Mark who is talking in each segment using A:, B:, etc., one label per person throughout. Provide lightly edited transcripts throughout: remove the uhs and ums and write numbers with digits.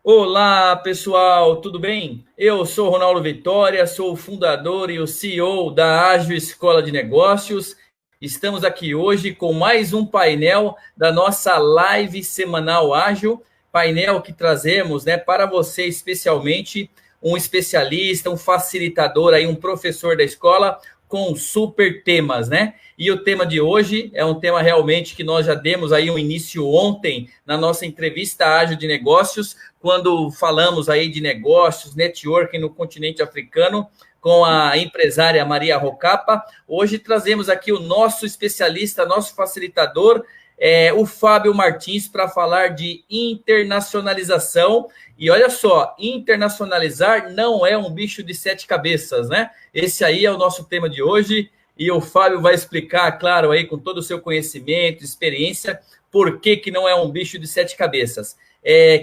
A: Olá, pessoal, tudo bem? Eu sou Ronaldo Vitória, sou o fundador e o CEO da Ágil Escola de Negócios. Estamos aqui hoje com mais um painel da nossa live semanal Ágil, painel que trazemos, para você especialmente um especialista, um facilitador aí, um professor da escola com super temas, né? E o tema de hoje é um tema realmente que nós já demos aí um início ontem na nossa entrevista Ágil de Negócios, quando falamos aí de negócios, networking no continente africano, com a empresária Maria Rocapa. Hoje trazemos aqui o nosso especialista, nosso facilitador, o Fábio Martins, para falar de internacionalização. E olha só, internacionalizar não é um bicho de sete cabeças, né? Esse aí é o nosso tema de hoje. E o Fábio vai explicar, claro, aí com todo o seu conhecimento, experiência, por que não é um bicho de sete cabeças.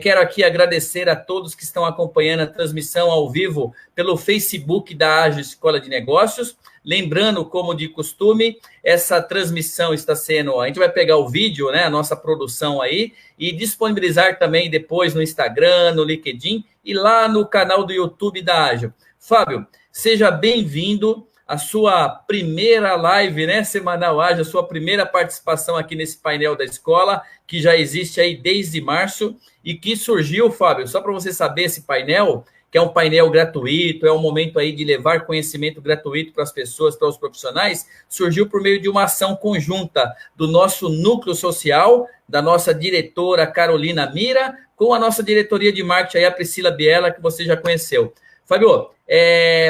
A: Quero aqui agradecer a todos que estão acompanhando a transmissão ao vivo pelo Facebook da Ágil Escola de Negócios. Lembrando, como de costume, essa transmissão está sendo... A gente vai pegar o vídeo, né, a nossa produção aí, e disponibilizar também depois no Instagram, no LinkedIn e lá no canal do YouTube da Ágil. Fábio, seja bem-vindo à sua primeira live, né, semanal Ágil, a sua primeira participação aqui nesse painel da escola, que já existe aí desde março, e que surgiu, Fábio, só para você saber, esse painel, que é um painel gratuito, é um momento aí de levar conhecimento gratuito para as pessoas, para os profissionais, surgiu por meio de uma ação conjunta do nosso núcleo social, da nossa diretora Carolina Mira, com a nossa diretoria de marketing aí, a Priscila Biela, que você já conheceu. Fábio,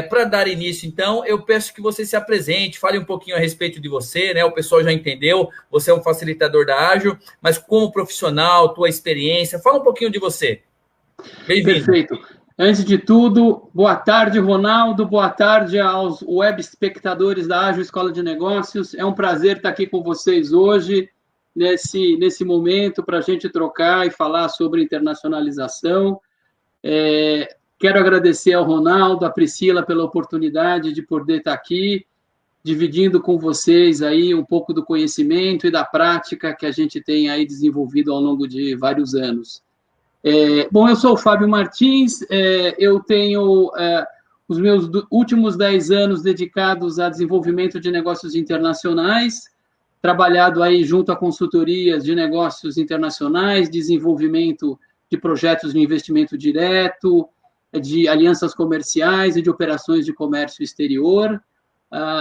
A: para dar início, então, eu peço que você se apresente, fale um pouquinho a respeito de você, né? O pessoal já entendeu, você é um facilitador da Ágil, mas como profissional, tua experiência, fala um pouquinho de você. Bem-vindo.
B: Perfeito. Antes de tudo, boa tarde, Ronaldo, boa tarde aos web espectadores da Ágil Escola de Negócios. É um prazer estar aqui com vocês hoje, nesse momento, para a gente trocar e falar sobre internacionalização. Quero agradecer ao Ronaldo, à Priscila, pela oportunidade de poder estar aqui, dividindo com vocês aí um pouco do conhecimento e da prática que a gente tem aí desenvolvido ao longo de vários anos. Bom, eu sou o Fábio Martins, eu tenho os meus últimos 10 anos dedicados a desenvolvimento de negócios internacionais, trabalhado aí junto a consultorias de negócios internacionais, desenvolvimento de projetos de investimento direto, de alianças comerciais e de operações de comércio exterior,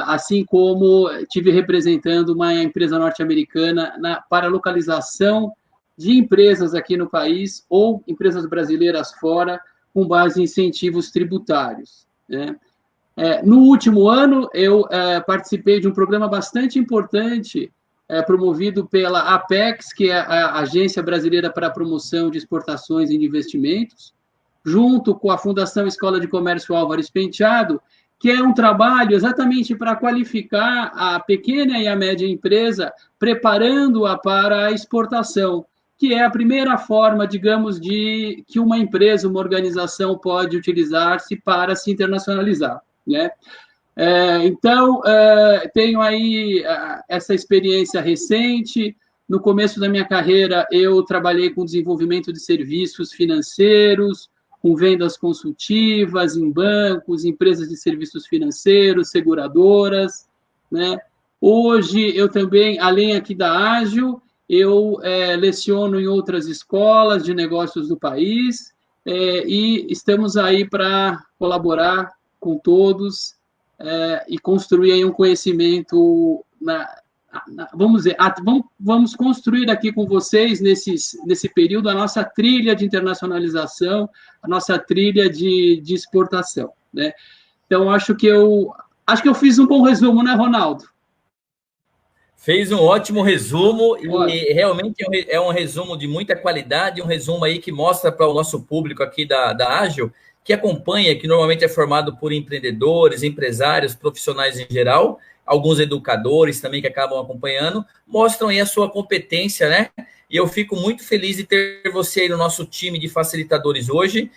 B: assim como estive representando uma empresa norte-americana para localização de empresas aqui no país ou empresas brasileiras fora, com base em incentivos tributários, né? No último ano, eu participei de um programa bastante importante, promovido pela Apex, que é a Agência Brasileira para a Promoção de Exportações e de Investimentos, junto com a Fundação Escola de Comércio Álvares Penteado, que é um trabalho exatamente para qualificar a pequena e a média empresa, preparando-a para a exportação, que é a primeira forma, digamos, de que uma empresa, uma organização pode utilizar-se para se internacionalizar, né? Então, tenho aí essa experiência recente. No começo da minha carreira, eu trabalhei com desenvolvimento de serviços financeiros, com vendas consultivas em bancos, empresas de serviços financeiros, seguradoras, né? Hoje, eu também, além aqui da Ágil, eu leciono em outras escolas de negócios do país, e estamos aí para colaborar com todos e construir aí um conhecimento, vamos dizer, vamos construir aqui com vocês, nesse período, a nossa trilha de internacionalização, a nossa trilha de exportação, né? Então, acho que eu fiz um bom resumo, né, Ronaldo?
A: Fez um ótimo resumo e realmente é um resumo de muita qualidade, um resumo aí que mostra para o nosso público aqui da Ágil, que acompanha, que normalmente é formado por empreendedores, empresários, profissionais em geral, alguns educadores também que acabam acompanhando, mostram aí a sua competência, né, e eu fico muito feliz de ter você aí no nosso time de facilitadores hoje,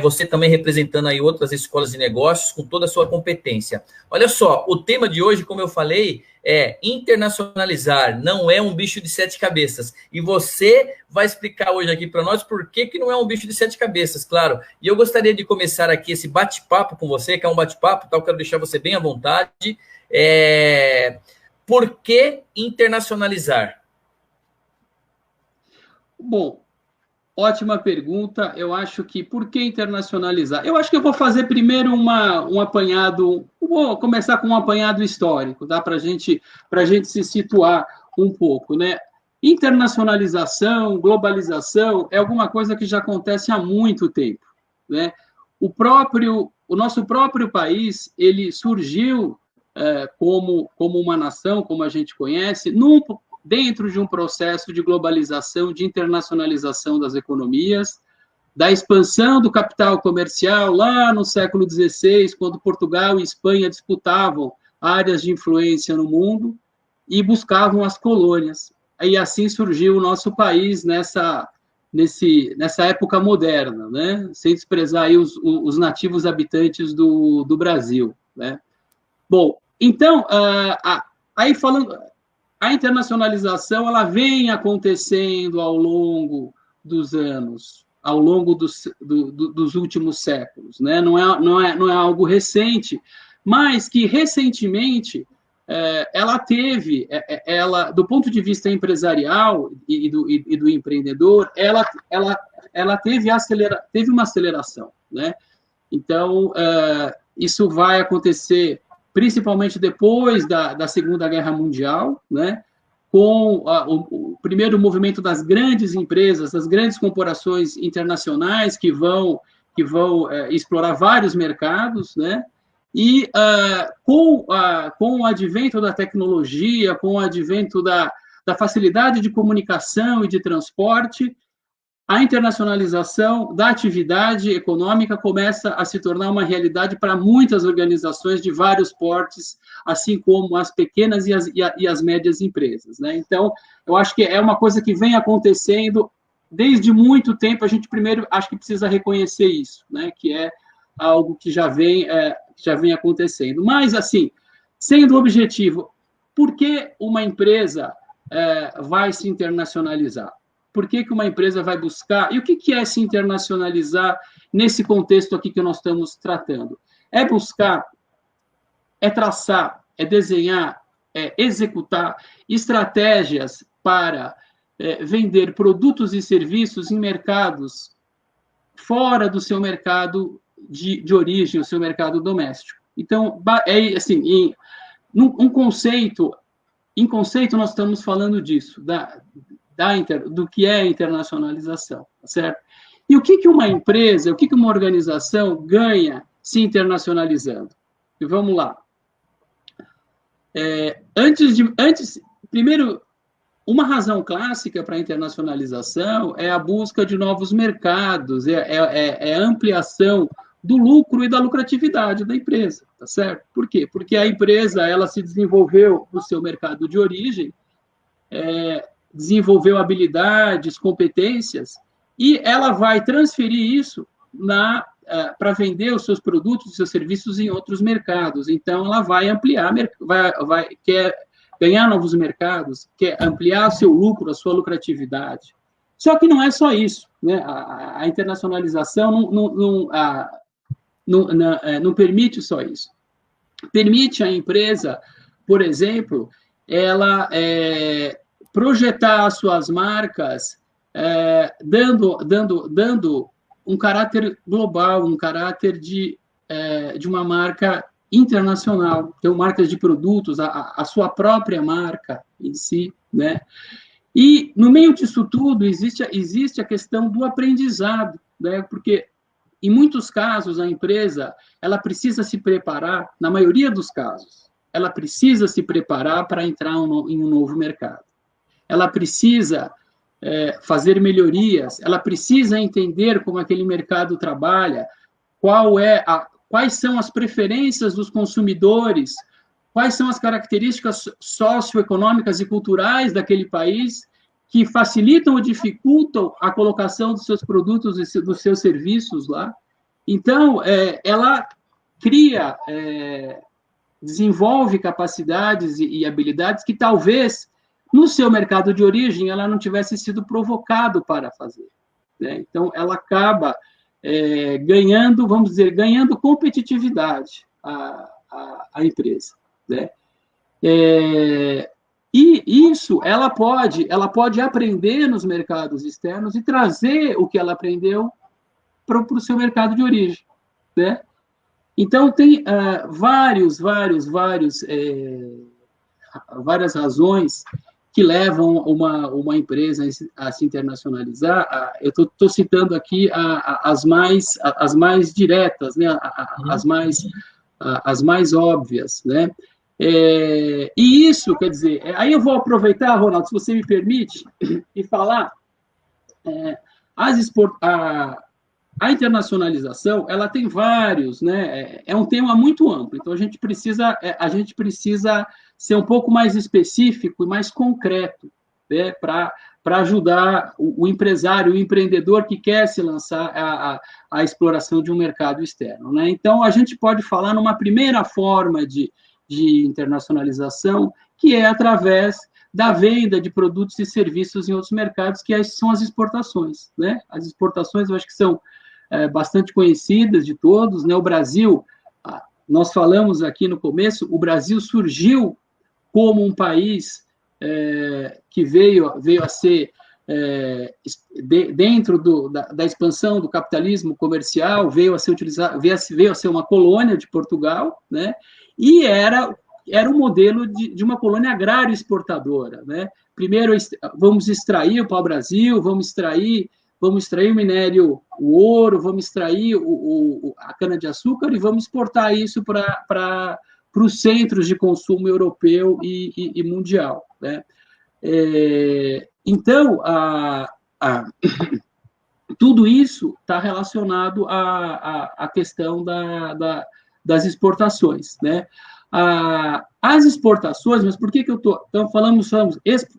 A: você também representando aí outras escolas de negócios com toda a sua competência. Olha só, o tema de hoje, como eu falei, é internacionalizar, não é um bicho de 7 cabeças. E você vai explicar hoje aqui para nós por que não é um bicho de 7 cabeças, claro. E eu gostaria de começar aqui esse bate-papo com você, que é um bate-papo, tá? Eu quero deixar você bem à vontade. Por que internacionalizar?
B: Bom, ótima pergunta. Eu acho que por que internacionalizar? Eu acho que eu vou fazer primeiro um apanhado, vou começar com um apanhado histórico, dá para gente se situar um pouco, né? Internacionalização, globalização é alguma coisa que já acontece há muito tempo, né? O nosso próprio país, ele surgiu como uma nação, como a gente conhece, dentro de um processo de globalização, de internacionalização das economias, da expansão do capital comercial lá no século XVI, quando Portugal e Espanha disputavam áreas de influência no mundo e buscavam as colônias. E assim surgiu o nosso país nessa época moderna, né? Sem desprezar aí os nativos habitantes do Brasil, né? Bom, então, aí falando, a internacionalização ela vem acontecendo ao longo dos anos, ao longo dos últimos séculos, né? Não é algo recente, mas que recentemente ela do ponto de vista empresarial e do empreendedor, ela teve uma aceleração, né? Então, isso vai acontecer principalmente depois da Segunda Guerra Mundial, né? Com o primeiro movimento das grandes empresas, das grandes corporações internacionais que vão explorar vários mercados, né? E com o advento da tecnologia, com o advento da facilidade de comunicação e de transporte, a internacionalização da atividade econômica começa a se tornar uma realidade para muitas organizações de vários portes, assim como as pequenas e as médias empresas, né? Então, eu acho que é uma coisa que vem acontecendo desde muito tempo. A gente primeiro acho que precisa reconhecer isso, né? Que é algo que já vem acontecendo. Mas, assim, sendo objetivo, por que uma empresa vai se internacionalizar? Por que uma empresa vai buscar? E o que é se internacionalizar nesse contexto aqui que nós estamos tratando? É buscar, é traçar, é desenhar, é executar estratégias para vender produtos e serviços em mercados fora do seu mercado de origem, o seu mercado doméstico. Então, assim, em conceito, nós estamos falando disso, do que é internacionalização, certo? E o que uma empresa, o que uma organização ganha se internacionalizando? E vamos lá. Primeiro, uma razão clássica para a internacionalização é a busca de novos mercados, é a ampliação do lucro e da lucratividade da empresa, tá certo? Por quê? Porque a empresa ela se desenvolveu no seu mercado de origem, desenvolveu habilidades, competências, e ela vai transferir isso para vender os seus produtos, os seus serviços em outros mercados. Então, ela vai ampliar, quer ganhar novos mercados, quer ampliar seu lucro, a sua lucratividade. Só que não é só isso, né? A internacionalização não permite só isso. Permite à empresa, por exemplo, ela projetar as suas marcas, dando um caráter global, um caráter de uma marca internacional. Então, marcas de produtos, a sua própria marca em si, né? E, no meio disso tudo, existe a questão do aprendizado, né? Porque, em muitos casos, a empresa ela precisa se preparar, na maioria dos casos, ela precisa se preparar para entrar em um novo mercado. Ela precisa fazer melhorias, ela precisa entender como aquele mercado trabalha, quais são as preferências dos consumidores, quais são as características socioeconômicas e culturais daquele país, que facilitam ou dificultam a colocação dos seus produtos e dos seus serviços lá. Então, ela cria, desenvolve capacidades e habilidades que talvez, no seu mercado de origem, ela não tivesse sido provocado para fazer, né? Então, ela acaba ganhando, vamos dizer, ganhando competitividade a empresa, né? E isso, ela pode aprender nos mercados externos e trazer o que ela aprendeu para o seu mercado de origem, né? Então, tem várias razões que levam uma empresa a se internacionalizar. Eu estou citando aqui as mais diretas, né? As mais óbvias, né? E isso, quer dizer, aí eu vou aproveitar, Ronaldo, se você me permite, e falar, a internacionalização, ela tem vários, né? É um tema muito amplo, então a gente precisa ser um pouco mais específico e mais concreto, né? Para ajudar o empresário, o empreendedor que quer se lançar à exploração de um mercado externo, né? Então, a gente pode falar numa primeira forma de internacionalização, que é através da venda de produtos e serviços em outros mercados, que são as exportações, né? As exportações, eu acho que são bastante conhecidas de todos, né? O Brasil, nós falamos aqui no começo, o Brasil surgiu como um país que veio a ser, dentro da expansão do capitalismo comercial, veio a ser uma colônia de Portugal, né? E era um modelo de uma colônia agrária exportadora, né? Primeiro, vamos extrair o pau-brasil, vamos extrair o minério, o ouro, vamos extrair a cana-de-açúcar e vamos exportar isso para os centros de consumo europeu e mundial, né? Então, tudo isso está relacionado à questão das exportações, né? As exportações, mas por que eu estou... Então, falamos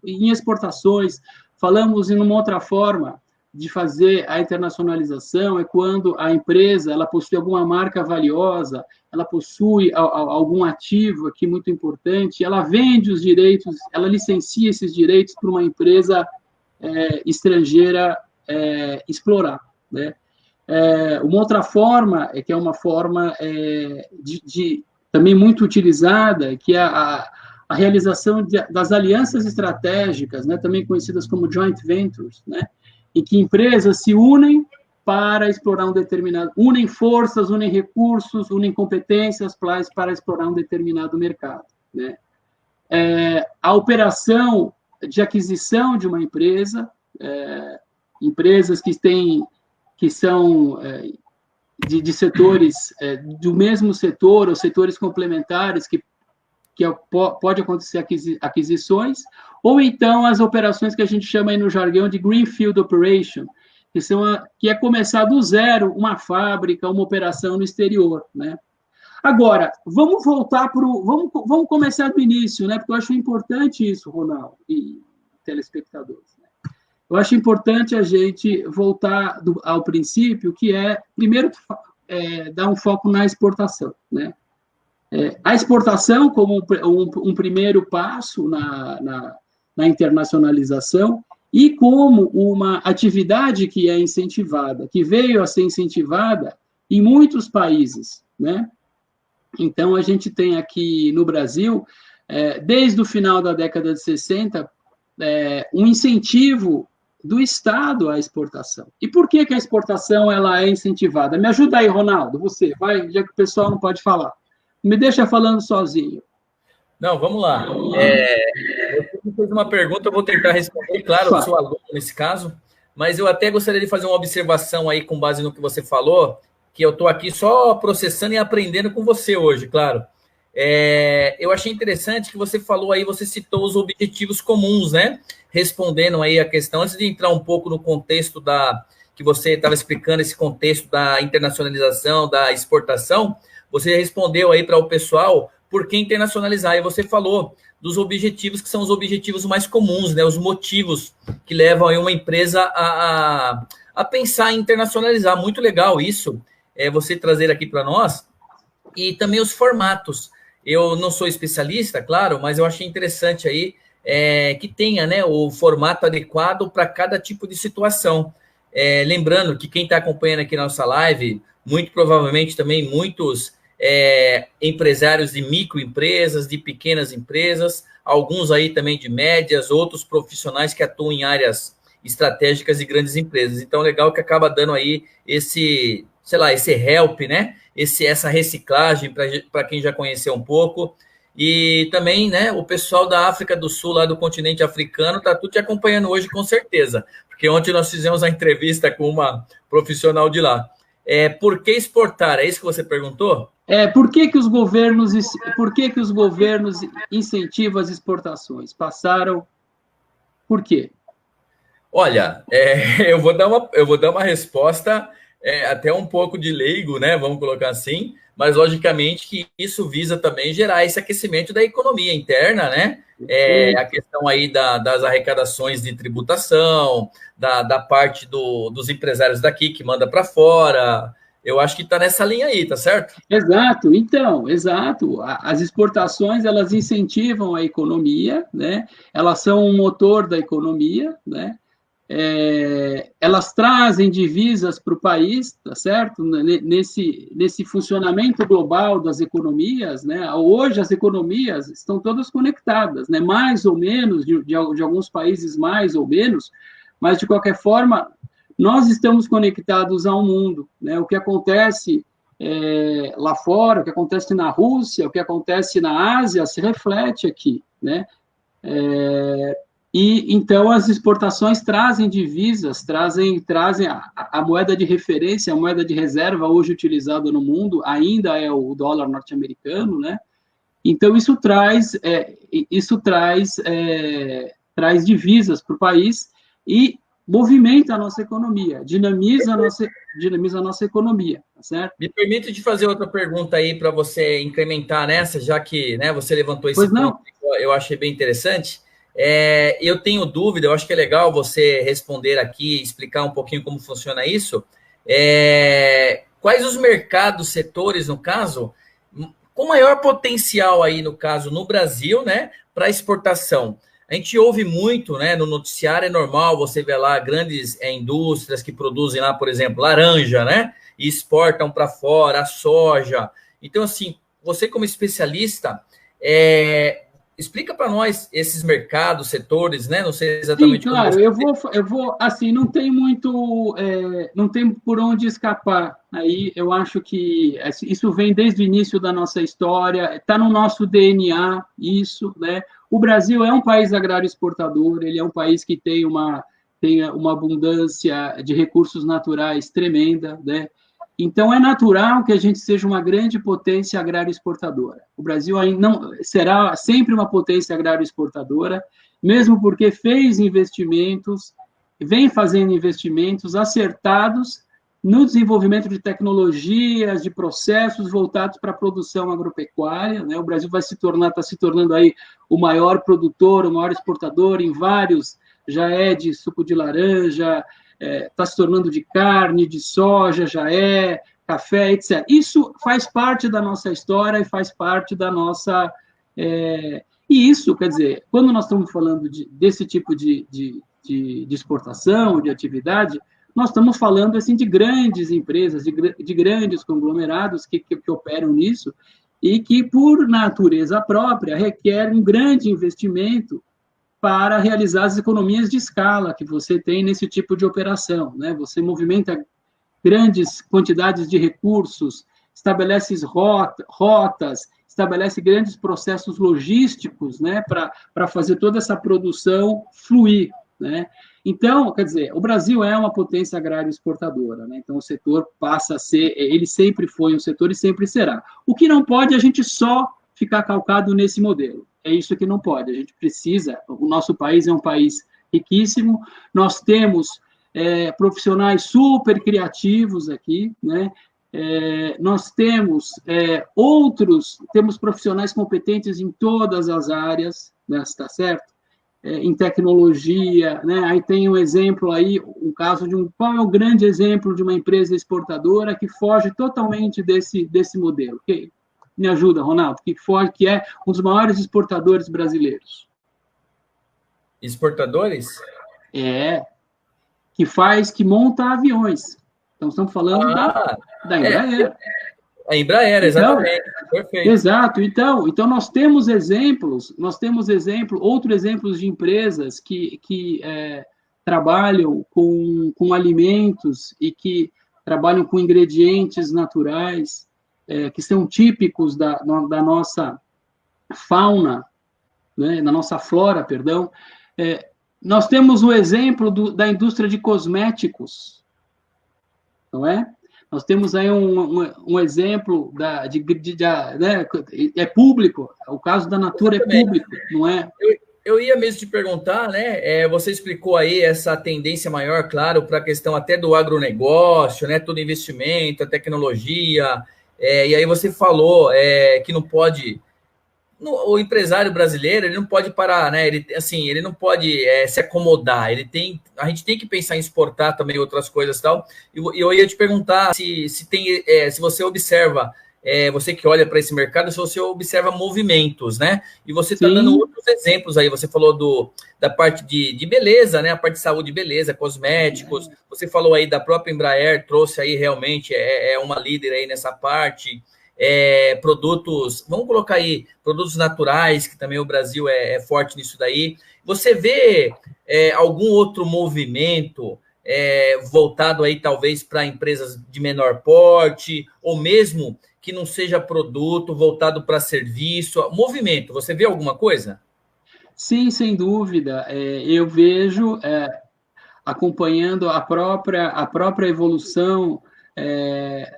B: em exportações, falamos em uma outra forma de fazer a internacionalização, é quando a empresa ela possui alguma marca valiosa, ela possui algum ativo aqui muito importante, ela vende os direitos, ela licencia esses direitos para uma empresa estrangeira explorar, né? Uma outra forma, que é uma forma também muito utilizada, que é a realização das alianças estratégicas, né, também conhecidas como joint ventures, né, em que empresas se unem para explorar unem forças, unem recursos, unem competências para explorar um determinado mercado, né. A operação de aquisição de uma empresa, empresas que são de setores do mesmo setor ou setores complementares que pode acontecer aquisições, ou então as operações que a gente chama aí no jargão de Greenfield Operation, que é começar do zero uma fábrica, uma operação no exterior, né? Agora, vamos voltar vamos começar do início, né? Porque eu acho importante isso, Ronaldo e telespectadores, né? Eu acho importante a gente voltar ao princípio, que primeiro, dar um foco na exportação, né? A exportação como um primeiro passo na internacionalização e como uma atividade que é incentivada, que veio a ser incentivada em muitos países, né? Então, a gente tem aqui no Brasil, desde o final da década de 60, um incentivo do Estado à exportação. E por que a exportação ela é incentivada? Me ajuda aí, Ronaldo, você, vai, já que o pessoal não pode falar. Me deixa falando sozinho.
A: Não, vamos lá. Você me fez uma pergunta, eu vou tentar responder, claro, eu sou aluno nesse caso, mas eu até gostaria de fazer uma observação aí com base no que você falou, que eu estou aqui só processando e aprendendo com você hoje, claro. Eu achei interessante que você falou aí, você citou os objetivos comuns, né? Respondendo aí a questão, antes de entrar um pouco no contexto que você estava explicando, esse contexto da internacionalização, da exportação, você respondeu aí para o pessoal por que internacionalizar? E você falou dos objetivos que são os objetivos mais comuns, né? Os motivos que levam aí uma empresa a pensar em internacionalizar. Muito legal isso, você trazer aqui para nós. E também os formatos. Eu não sou especialista, claro, mas eu achei interessante aí que tenha, né, o formato adequado para cada tipo de situação. Lembrando que quem está acompanhando aqui na nossa live, muito provavelmente também muitos empresários de microempresas, de pequenas empresas, alguns aí também de médias, outros profissionais que atuam em áreas estratégicas de grandes empresas. Então, legal que acaba dando aí esse help, né? Essa reciclagem para quem já conheceu um pouco. E também, né, o pessoal da África do Sul, lá do continente africano, está tudo te acompanhando hoje, com certeza. Porque ontem nós fizemos a entrevista com uma profissional de lá. Por que exportar? É isso que você perguntou?
B: Por que os governos incentivam as exportações? Passaram. Por quê?
A: Olha, eu vou dar uma resposta até um pouco de leigo, né? Vamos colocar assim, mas logicamente que isso visa também gerar esse aquecimento da economia interna, né? A questão aí das arrecadações de tributação, da parte dos empresários daqui que manda para fora. Eu acho que está nessa linha aí, tá certo?
B: Exato, então, exato. As exportações, elas incentivam a economia, né? Elas são um motor da economia, né? Elas trazem divisas para o país, tá certo? Nesse funcionamento global das economias, né? Hoje as economias estão todas conectadas, né? Mais ou menos, de alguns países mais ou menos, mas de qualquer forma, nós estamos conectados ao mundo, né? O que acontece lá fora, o que acontece na Rússia, o que acontece na Ásia, se reflete aqui, né? E então as exportações trazem divisas, trazem a moeda de referência, a moeda de reserva hoje utilizada no mundo ainda é o dólar norte-americano, né? Então isso traz divisas para o país e movimenta a nossa economia, dinamiza a nossa economia, tá certo?
A: Me permite te fazer outra pergunta aí para você incrementar nessa, já que, né, você levantou esse
B: Pois não?
A: ponto que eu achei bem interessante. Eu tenho dúvida, eu acho que é legal você responder aqui, explicar um pouquinho como funciona isso. Quais os mercados, setores, no caso, com maior potencial aí, no caso, no Brasil, né, para exportação? A gente ouve muito, né, no noticiário, é normal você ver lá grandes indústrias que produzem lá, por exemplo, laranja, né, e exportam para fora, a soja. Então, assim, você como especialista, explica para nós esses mercados, setores, né, não sei exatamente.
B: Sim, claro, eu vou, assim, não tem muito, não tem por onde escapar. Aí eu acho que isso vem desde o início da nossa história, está no nosso DNA, isso, né? O Brasil é um país agrário exportador, ele é um país que tem uma abundância de recursos naturais tremenda, né? Então, é natural que a gente seja uma grande potência agrária exportadora. O Brasil não será sempre uma potência agrária exportadora, mesmo porque vem fazendo investimentos acertados no desenvolvimento de tecnologias, de processos voltados para a produção agropecuária, né? O Brasil está se tornando aí o maior produtor, o maior exportador em vários, já é de suco de laranja, está se tornando de carne, de soja, café, etc. Isso faz parte da nossa história e faz parte da nossa... E isso, quer dizer, quando nós estamos falando desse tipo de exportação, de atividade, nós estamos falando assim, de grandes empresas, de grandes conglomerados que operam nisso e que, por natureza própria, requerem um grande investimento para realizar as economias de escala que você tem nesse tipo de operação, né? Você movimenta grandes quantidades de recursos, estabelece rotas, estabelece grandes processos logísticos, né, para fazer toda essa produção fluir, né? Então, quer dizer, o Brasil é uma potência agrária exportadora, né? Então o setor passa a ser, ele sempre foi um setor e sempre será. O que não pode é a gente só ficar calcado nesse modelo. É isso que não pode. A gente precisa, o nosso país é um país riquíssimo, nós temos profissionais super criativos aqui, né? Nós temos temos profissionais competentes em todas as áreas, né, tá certo? Em tecnologia, né? Aí tem um exemplo aí, um caso qual é o grande exemplo de uma empresa exportadora que foge totalmente desse modelo? Me ajuda, Ronaldo, que é um dos maiores exportadores brasileiros.
A: Exportadores?
B: Que monta aviões. Então, estamos falando da Embraer.
A: A Embraer, exatamente. Perfeito.
B: Exato. Então nós temos outros exemplos de empresas que trabalham com alimentos e que trabalham com ingredientes naturais, que são típicos da nossa fauna, né, da nossa flora, perdão. Nós temos o exemplo da indústria de cosméticos, não é? Nós temos aí um exemplo né, é público, o caso da Natura é público, não é?
A: Eu ia mesmo te perguntar, né? Você explicou aí essa tendência maior, claro, para a questão até do agronegócio, né? Todo investimento, a tecnologia, e aí você falou que não pode. O empresário brasileiro, ele não pode parar, né? Ele não pode se acomodar. A gente tem que pensar em exportar também outras coisas e tal. E eu ia te perguntar se você observa, você que olha para esse mercado, se você observa movimentos, né? E você está dando outros exemplos aí. Você falou da parte de beleza, né? A parte de saúde, beleza, cosméticos. Você falou aí da própria Embraer, trouxe aí realmente uma líder aí nessa parte. Produtos, vamos colocar aí, produtos naturais, que também o Brasil é forte nisso daí. Você vê algum outro movimento voltado aí talvez para empresas de menor porte, ou mesmo que não seja produto, voltado para serviço? Movimento, você vê alguma coisa?
B: Sim, sem dúvida. Eu vejo, acompanhando a própria evolução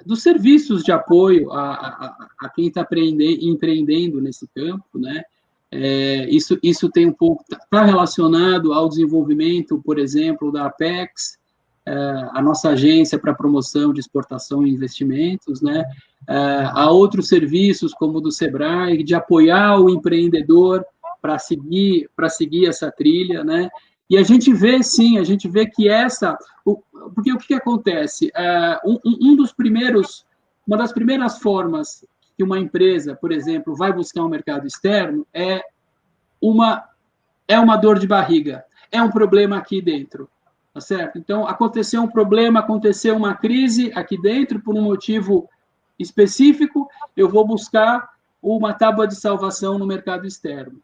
B: dos serviços de apoio a quem está empreendendo nesse campo, né? Isso tem um pouco, está relacionado ao desenvolvimento, por exemplo, da Apex, a nossa agência para promoção de exportação e investimentos, né? Há outros serviços, como o do Sebrae, de apoiar o empreendedor para seguir essa trilha, né? E a gente vê, sim, que porque o que acontece? Uma das primeiras formas que uma empresa, por exemplo, vai buscar um mercado externo é uma dor de barriga, é um problema aqui dentro, tá certo? Então, aconteceu um problema, aconteceu uma crise aqui dentro por um motivo específico, eu vou buscar uma tábua de salvação no mercado externo.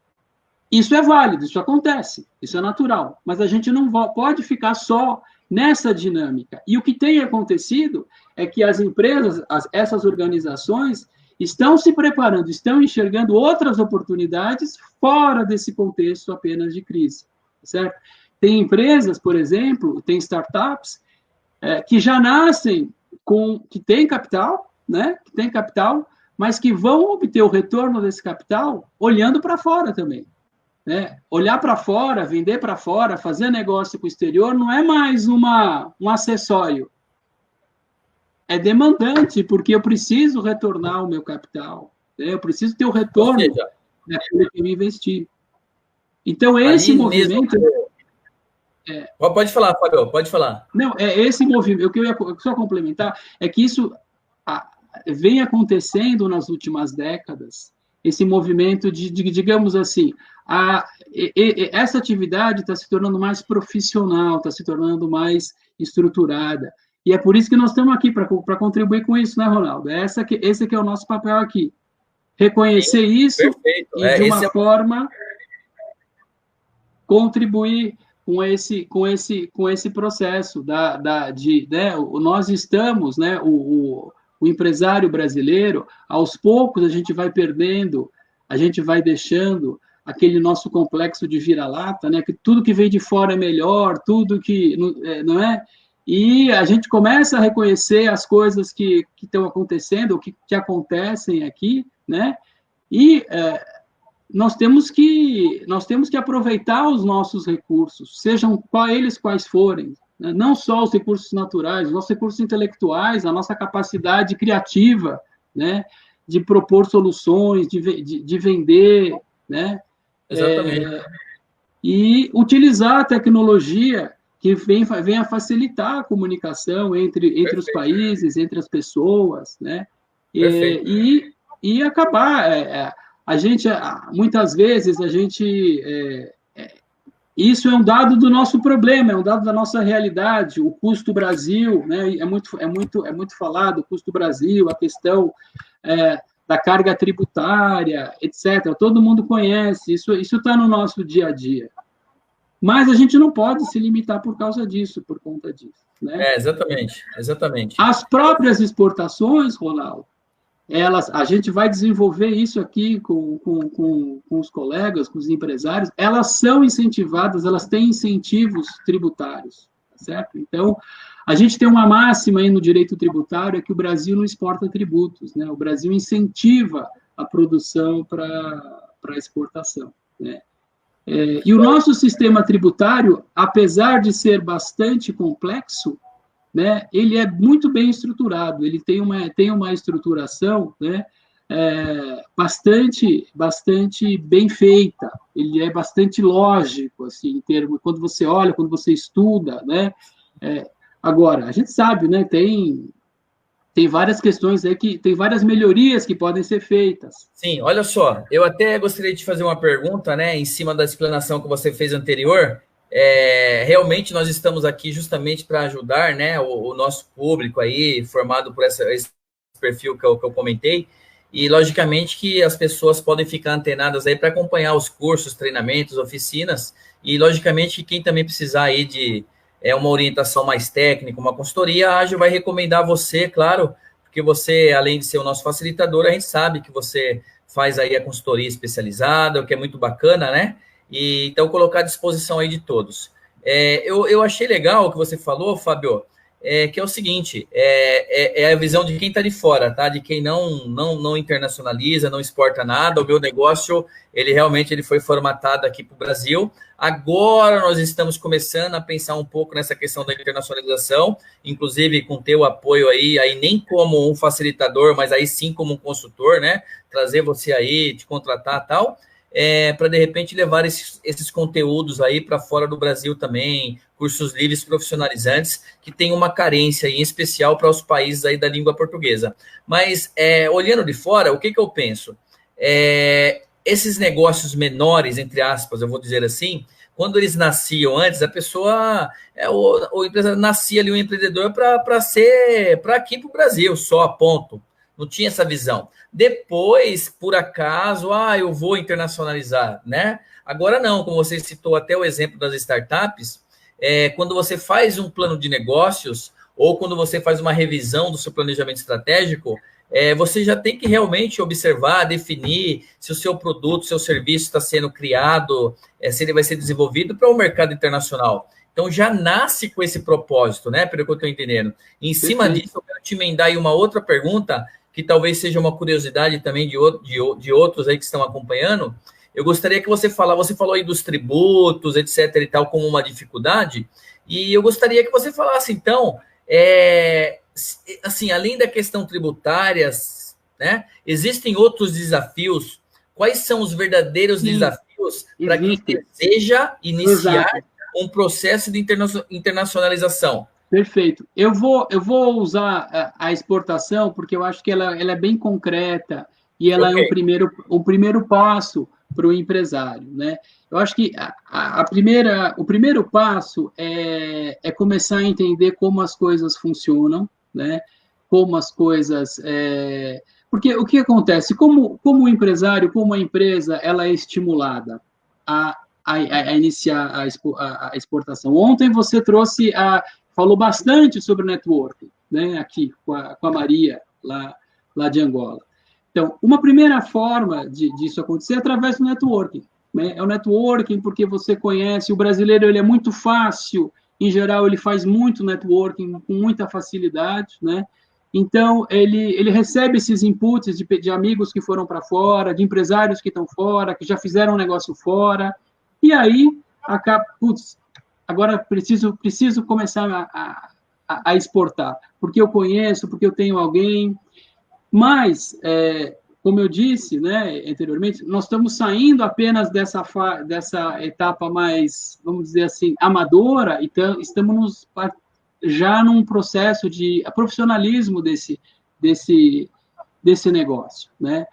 B: Isso é válido, isso acontece, isso é natural, mas a gente não pode ficar só nessa dinâmica. E o que tem acontecido é que as empresas, essas organizações, estão se preparando, estão enxergando outras oportunidades fora desse contexto apenas de crise, certo? Tem empresas, por exemplo, tem startups que já nascem que têm capital, né? Que têm capital, mas que vão obter o retorno desse capital olhando para fora também. Né? Olhar para fora, vender para fora, fazer negócio com o exterior não é mais um acessório. É demandante, porque eu preciso retornar o meu capital. Né? Eu preciso ter o retorno daquilo que eu investi. Então, esse movimento...
A: Pode falar, Fábio, pode falar.
B: Não, esse movimento, o que eu ia só complementar é que isso vem acontecendo nas últimas décadas, esse movimento digamos assim, essa atividade está se tornando mais profissional, está se tornando mais estruturada. E é por isso que nós estamos aqui, para contribuir com isso, né, Ronaldo? Esse que é o nosso papel aqui. Reconhecer isso
A: perfeito.
B: E, de uma forma, contribuir com esse processo né, nós estamos, né, o empresário brasileiro, aos poucos a gente vai perdendo, a gente vai deixando aquele nosso complexo de vira-lata, né, que tudo que vem de fora é melhor, tudo que não é, e a gente começa a reconhecer as coisas que estão acontecendo, que acontecem aqui, né, e nós temos que aproveitar os nossos recursos, sejam eles quais forem, né? Não só os recursos naturais, os nossos recursos intelectuais, a nossa capacidade criativa, né? De propor soluções, de vender, né?
A: Exatamente.
B: E utilizar a tecnologia que vem a facilitar a comunicação entre os
A: Perfeito.
B: países, entre as pessoas, né?
A: Perfeito.
B: E acabar. A gente, muitas vezes, isso é um dado do nosso problema, é um dado da nossa realidade. O custo Brasil, né? É muito falado, o custo Brasil, a questão da carga tributária, etc. Todo mundo conhece, isso está no nosso dia a dia. Mas a gente não pode se limitar por causa disso, por conta disso, né?
A: Exatamente, exatamente.
B: As próprias exportações, Ronaldo, a gente vai desenvolver isso aqui com os colegas, com os empresários, elas são incentivadas, elas têm incentivos tributários, certo? Então, a gente tem uma máxima aí no direito tributário, é que o Brasil não exporta tributos, né? O Brasil incentiva a produção para a exportação, né? E o nosso sistema tributário, apesar de ser bastante complexo, né, ele é muito bem estruturado, ele tem uma estruturação, né, bastante bem feita, ele é bastante lógico, assim, em termos, quando você olha, quando você estuda, né, agora, a gente sabe, né, tem várias questões aí, tem várias melhorias que podem ser feitas.
A: Sim, olha só, eu até gostaria de fazer uma pergunta, né, em cima da explanação que você fez anterior. Realmente nós estamos aqui justamente para ajudar, né, o nosso público aí, formado por esse perfil que eu comentei, e logicamente que as pessoas podem ficar antenadas aí para acompanhar os cursos, treinamentos, oficinas, e logicamente que quem também precisar aí de uma orientação mais técnica, uma consultoria, a Ágil vai recomendar você, claro, porque você, além de ser o nosso facilitador, a gente sabe que você faz aí a consultoria especializada, o que é muito bacana, né? E então colocar à disposição aí de todos. Eu achei legal o que você falou, Fábio, que é o seguinte, é a visão de quem está de fora, tá? De quem não internacionaliza, não exporta nada. O meu negócio, ele realmente foi formatado aqui para o Brasil. Agora nós estamos começando a pensar um pouco nessa questão da internacionalização, inclusive com teu apoio aí nem como um facilitador, mas aí sim como um consultor, né? Trazer você aí, te contratar e tal. Para de repente levar esses conteúdos aí para fora do Brasil também, cursos livres profissionalizantes, que tem uma carência em especial para os países aí da língua portuguesa. Mas, olhando de fora, o que eu penso? Esses negócios menores, entre aspas, eu vou dizer assim, quando eles nasciam antes, a pessoa, o empresário nascia ali, um empreendedor para aqui para o Brasil, só a ponto. Não tinha essa visão. Depois, por acaso, eu vou internacionalizar, né? Agora não, como você citou até o exemplo das startups, quando você faz um plano de negócios ou quando você faz uma revisão do seu planejamento estratégico, você já tem que realmente observar, definir se o seu produto, seu serviço está sendo criado, se ele vai ser desenvolvido para o mercado internacional. Então, já nasce com esse propósito, né? Pelo que eu estou entendendo. Em cima disso, eu quero te emendar aí uma outra pergunta, que talvez seja uma curiosidade também de outros aí que estão acompanhando. Eu gostaria que você falou aí dos tributos, etc. e tal, como uma dificuldade, e eu gostaria que você falasse, então, assim, além da questão tributária, né, existem outros desafios? Quais são os verdadeiros desafios para quem deseja iniciar um processo de internacionalização?
B: Perfeito. Eu vou usar a exportação porque eu acho que ela é bem concreta e ela é o primeiro passo para o empresário, né? Eu acho que o primeiro passo é começar a entender como as coisas funcionam, né? Como as coisas... Porque o que acontece? Como o empresário, como a empresa, ela é estimulada a iniciar a exportação. Ontem você falou bastante sobre networking, né, aqui com a Maria, lá de Angola. Então, uma primeira forma disso acontecer é através do networking. Né? É o networking porque você conhece, o brasileiro ele é muito fácil, em geral ele faz muito networking com muita facilidade, né? Então, ele recebe esses inputs de amigos que foram para fora, de empresários que estão fora, que já fizeram um negócio fora, e aí, agora preciso começar a exportar, porque eu conheço, porque eu tenho alguém, mas, como eu disse, né, anteriormente, nós estamos saindo apenas dessa etapa mais, vamos dizer assim, amadora, então estamos já num processo de profissionalismo desse negócio, né?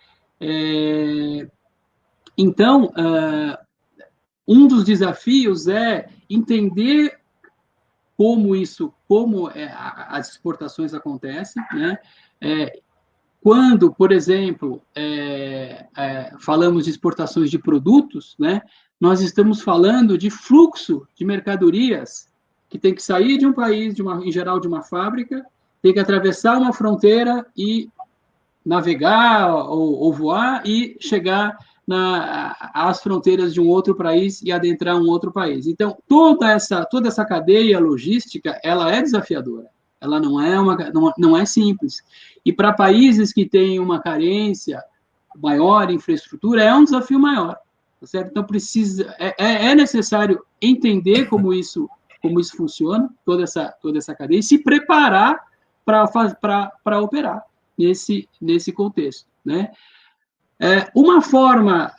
B: Então, um dos desafios é entender como as exportações acontecem, né? Quando, por exemplo, falamos de exportações de produtos, né? Nós estamos falando de fluxo de mercadorias que tem que sair de um país, em geral de uma fábrica, tem que atravessar uma fronteira e navegar ou voar e chegar às fronteiras de um outro país e adentrar um outro país. Então, toda essa cadeia logística, ela é desafiadora. Ela não é simples. E para países que têm uma carência maior em infraestrutura, é um desafio maior. Tá certo? Então, é necessário entender como isso funciona, toda essa cadeia, e se preparar para operar nesse contexto, né? Uma forma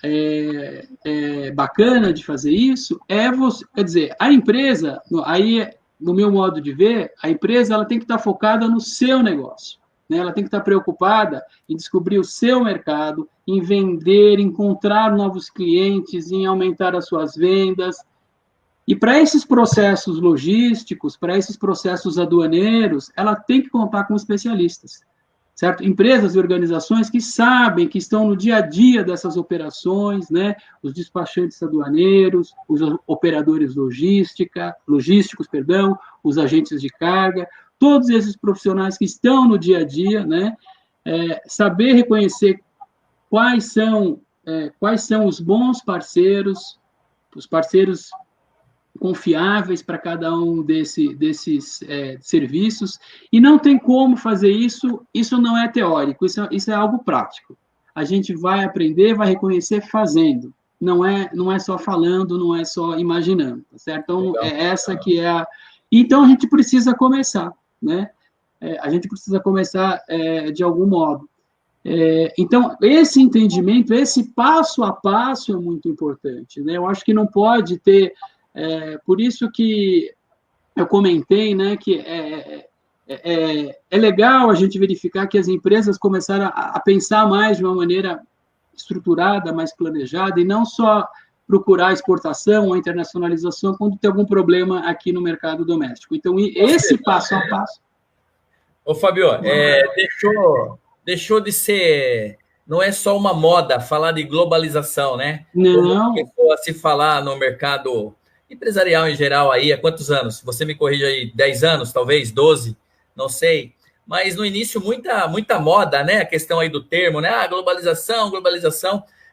B: bacana de fazer isso quer dizer, a empresa, aí, no meu modo de ver, a empresa ela tem que estar focada no seu negócio, né? Ela tem que estar preocupada em descobrir o seu mercado, em vender, encontrar novos clientes, em aumentar as suas vendas. E para esses processos logísticos, para esses processos aduaneiros, ela tem que contar com especialistas, certo? Empresas e organizações que sabem, que estão no dia a dia dessas operações, né? Os despachantes aduaneiros, os operadores logísticos, os agentes de carga, todos esses profissionais que estão no dia a dia, né? Saber reconhecer quais são os bons parceiros, os parceiros confiáveis para cada um desses serviços, e não tem como fazer isso não é teórico, isso é algo prático. A gente vai aprender, vai reconhecer fazendo, não é só falando, não é só imaginando, tá certo? Então, essa que é a... Então, a gente precisa começar, né? A gente precisa começar de algum modo. Então, esse entendimento, esse passo a passo é muito importante, né? Eu acho que não pode ter... por isso que eu comentei, né, que é legal a gente verificar que as empresas começaram a pensar mais de uma maneira estruturada, mais planejada, e não só procurar exportação ou internacionalização quando tem algum problema aqui no mercado doméstico. Então, esse passo a passo...
A: Ô, Fábio, deixou de ser... Não é só uma moda falar de globalização, né?
B: Não.
A: Começou a se falar no mercado empresarial em geral aí, há quantos anos? Você me corrija aí, 10 anos, talvez, 12, não sei. Mas no início, muita moda, né? A questão aí do termo, né? Globalização.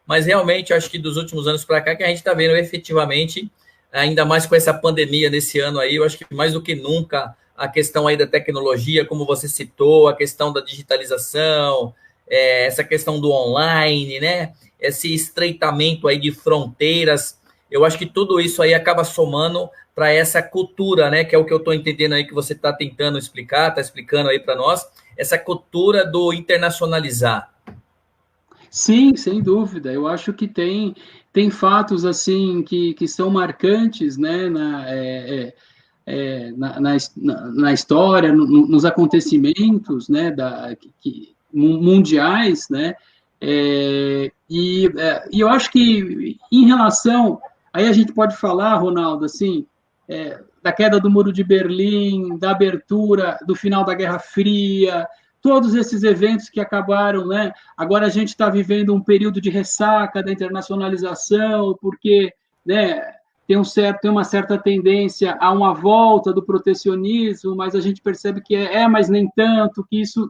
A: Mas realmente, acho que dos últimos anos para cá, que a gente está vendo efetivamente, ainda mais com essa pandemia nesse ano aí, eu acho que mais do que nunca, a questão aí da tecnologia, como você citou, a questão da digitalização, essa questão do online, né? Esse estreitamento aí de fronteiras. Eu acho que tudo isso aí acaba somando para essa cultura, né? Que é o que eu estou entendendo aí que você está tentando explicar, está explicando aí para nós, essa cultura do internacionalizar.
B: Sim, sem dúvida. Eu acho que tem fatos assim que são marcantes, né? Na história, nos acontecimentos, né? Mundiais, né? E eu acho que em relação... Aí a gente pode falar, Ronaldo, assim, da queda do Muro de Berlim, da abertura, do final da Guerra Fria, todos esses eventos que acabaram, né? Agora a gente está vivendo um período de ressaca da internacionalização, porque, né, tem uma certa tendência a uma volta do protecionismo, mas a gente percebe que mas nem tanto, que isso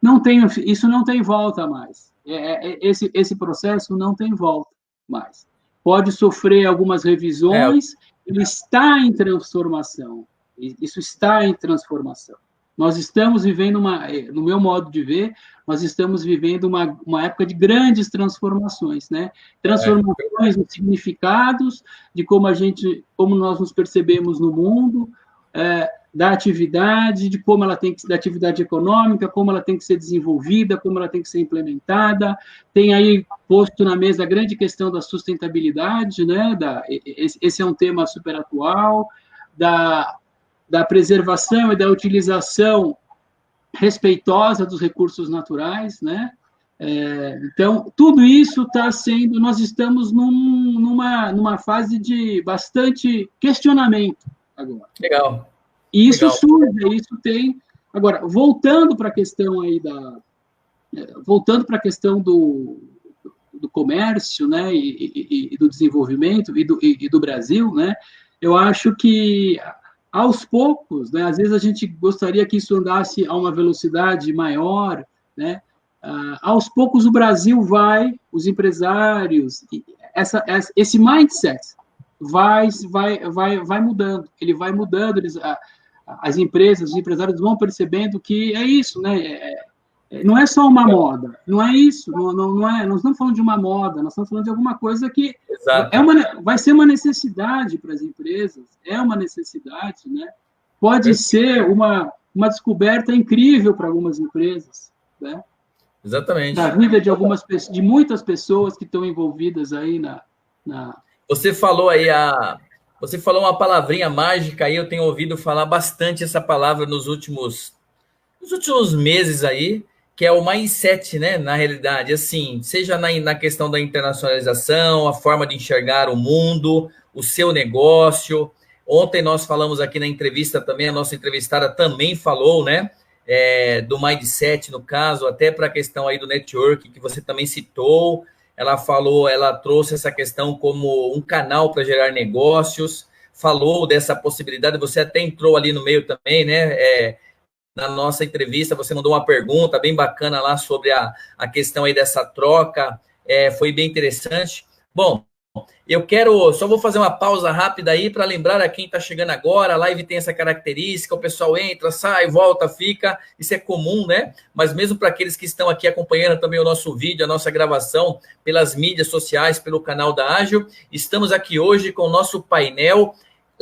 B: não tem volta mais. Esse processo não tem volta mais. Pode sofrer algumas revisões, ele está em transformação. Isso está em transformação. Nós estamos vivendo no meu modo de ver, nós estamos vivendo uma época de grandes transformações, né? Transformações nos significados, de como nós nos percebemos no mundo, da atividade, de como ela tem que da atividade econômica, como ela tem que ser desenvolvida, como ela tem que ser implementada. Tem aí posto na mesa a grande questão da sustentabilidade, né? Esse é um tema super atual, da preservação e da utilização respeitosa dos recursos naturais, né? Então, tudo isso está sendo, nós estamos numa fase de bastante questionamento agora.
A: Legal.
B: E isso surge, isso tem... Agora, voltando para a questão aí voltando para a questão do comércio, né, e do desenvolvimento e do Brasil, né, eu acho que aos poucos, né, às esse a gente gostaria que isso andasse a uma velocidade maior, né, aos poucos o Brasil os empresários, esse mindset vai mudando, ele vai mudando, as empresas, os empresários vão percebendo que é isso, né, não é só uma moda, não é isso, não é, nós não estamos falando de uma moda, nós estamos falando de alguma coisa que vai ser uma necessidade para as empresas, é uma necessidade, né? Pode ser uma descoberta incrível para algumas empresas, né?
A: Exatamente.
B: Da vida de muitas pessoas que estão envolvidas aí
A: Você falou aí Você falou uma palavrinha mágica aí, eu tenho ouvido falar bastante essa palavra nos últimos meses aí, que é o mindset, né? Na realidade, assim, seja na questão da internacionalização, a forma de enxergar o mundo, o seu negócio. Ontem nós falamos aqui na entrevista também, a nossa entrevistada também falou, né? Do mindset, no caso, até para a questão aí do network, que você também citou. Ela falou, ela trouxe essa questão como um canal para gerar negócios, falou dessa possibilidade, você até entrou ali no meio também, né? Na nossa entrevista, você mandou uma pergunta bem bacana lá sobre a questão aí dessa troca, foi bem interessante. Bom, só vou fazer uma pausa rápida aí para lembrar a quem está chegando agora, a live tem essa característica, o pessoal entra, sai, volta, fica, isso é comum, né? Mas mesmo para aqueles que estão aqui acompanhando também o nosso vídeo, a nossa gravação pelas mídias sociais, pelo canal da Ágil, estamos aqui hoje com o nosso painel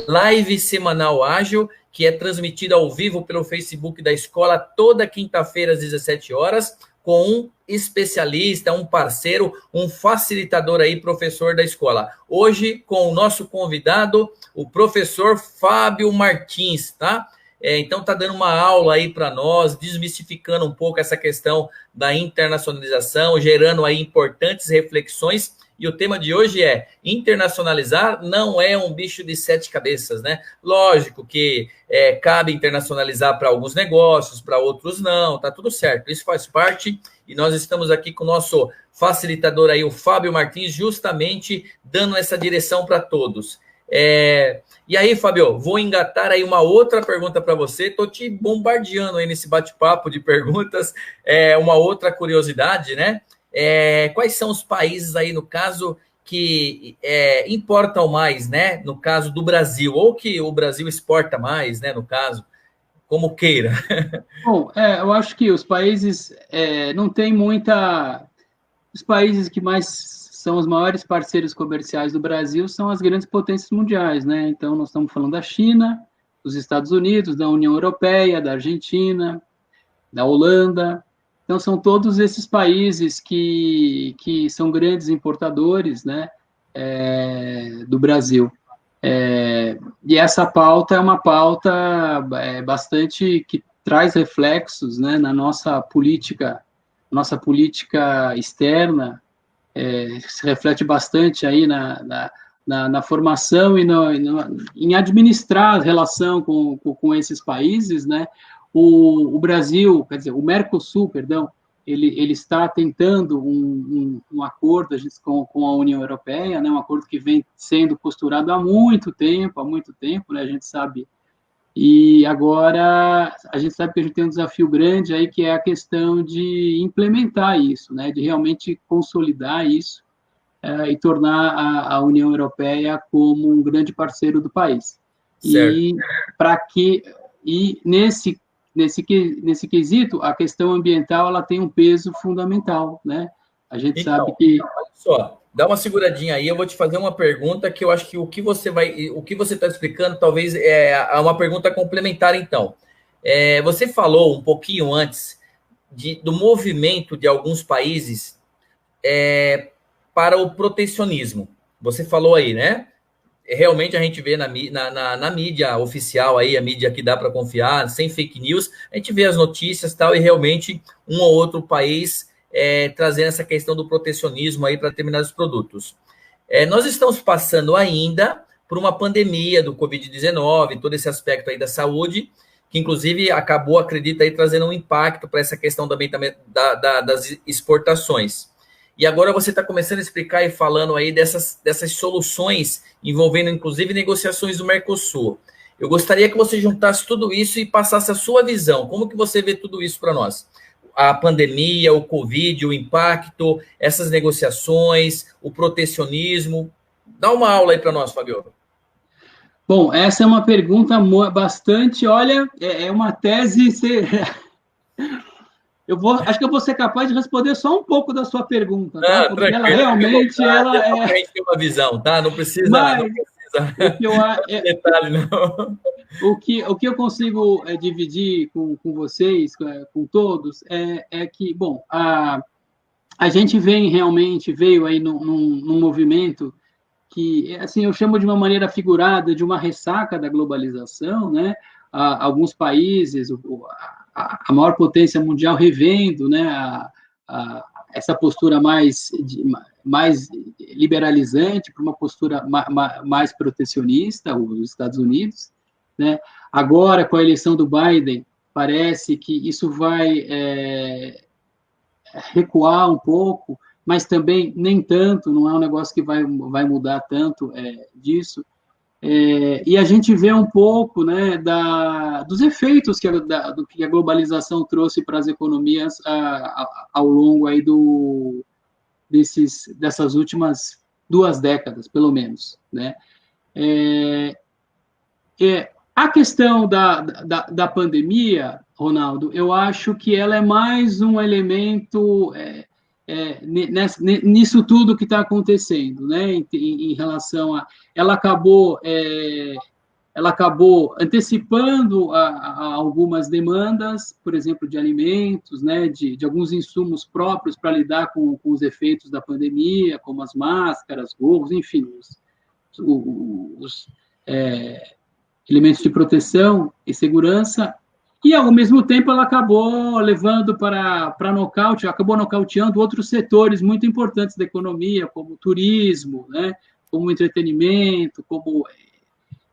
A: Live Semanal Ágil, que é transmitido ao vivo pelo Facebook da escola toda quinta-feira às 17 horas, com um especialista, um parceiro, um facilitador aí, professor da escola. Hoje, com o nosso convidado, o professor Fábio Martins, tá? Então, tá dando uma aula aí para nós, desmistificando um pouco essa questão da internacionalização, gerando aí importantes reflexões. E o tema de hoje é: internacionalizar não é um bicho de 7 cabeças, né? Lógico que cabe internacionalizar para alguns negócios, para outros não, tá tudo certo, isso faz parte. E nós estamos aqui com o nosso facilitador aí, o Fábio Martins, justamente dando essa direção para todos. E aí, Fábio, vou engatar aí uma outra pergunta para você, estou te bombardeando aí nesse bate-papo de perguntas, uma outra curiosidade, né? Quais são os países aí, no caso, que importam mais, né? No caso do Brasil, ou que o Brasil exporta mais, né? No caso, como queira.
B: Bom, eu acho que os países não tem muita... Os países que mais são os maiores parceiros comerciais do Brasil são as grandes potências mundiais, né? Então, nós estamos falando da China, dos Estados Unidos, da União Europeia, da Argentina, da Holanda. Então, são todos esses países que são grandes importadores, né, do Brasil. E essa pauta é uma pauta bastante que traz reflexos, né, na nossa política externa, se reflete bastante aí na formação e em administrar a relação com esses países, né. O Brasil, quer dizer, o Mercosul, perdão, ele está tentando um acordo com a União Europeia, né, um acordo que vem sendo costurado há muito tempo, né, a gente sabe. E agora a gente sabe que a gente tem um desafio grande aí, que é a questão de implementar isso, né, de realmente consolidar isso e tornar a União Europeia como um grande parceiro do país.
A: Certo.
B: E nesse nesse quesito, a questão ambiental ela tem um peso fundamental, né? A gente
A: Então,
B: sabe que...
A: olha só, dá uma seguradinha aí, eu vou te fazer uma pergunta que eu acho que o que você está explicando talvez é uma pergunta complementar, então. Você falou um pouquinho antes do movimento de alguns países para o protecionismo. Você falou aí, né? Realmente a gente vê na mídia oficial aí, a mídia que dá para confiar, sem fake news, a gente vê as notícias e tal, e realmente um ou outro país trazendo essa questão do protecionismo aí para determinados produtos. Nós estamos passando ainda por uma pandemia do Covid-19, todo esse aspecto aí da saúde, que inclusive acabou, acredito, aí trazendo um impacto para essa questão também das exportações. E agora você está começando a explicar e falando aí dessas soluções envolvendo, inclusive, negociações do Mercosul. Eu gostaria que você juntasse tudo isso e passasse a sua visão. Como que você vê tudo isso para nós? A pandemia, o Covid, o impacto, essas negociações, o protecionismo. Dá uma aula aí para nós, Fabio.
B: Bom, essa é uma pergunta bastante... Olha, é uma tese... acho que eu vou ser capaz de responder só um pouco da sua pergunta, tá? Porque ela realmente
A: a gente tem uma visão, tá? Não precisa.
B: Mas,
A: detalhe, não.
B: O que eu consigo dividir com vocês, com todos, é que, bom, a gente veio aí num movimento que, assim, eu chamo de uma maneira figurada de uma ressaca da globalização, né? Alguns países, a maior potência mundial revendo, né, essa postura mais liberalizante para uma postura mais protecionista, os Estados Unidos, né? Agora, com a eleição do Biden, parece que isso vai recuar um pouco, mas também nem tanto, não é um negócio que vai mudar tanto disso. E a gente vê um pouco, né, dos efeitos do que a globalização trouxe para as economias ao longo aí dessas últimas 2 décadas, pelo menos, né? A questão da pandemia, Ronaldo, eu acho que ela é mais um elemento nisso tudo que está acontecendo, né? Em relação a... Ela acabou antecipando algumas demandas, por exemplo, de alimentos, né? De alguns insumos próprios para lidar com os efeitos da pandemia, como as máscaras, gorros, enfim, os elementos de proteção e segurança, e, ao mesmo tempo, ela acabou levando acabou nocauteando outros setores muito importantes da economia, como o turismo, né, como o entretenimento,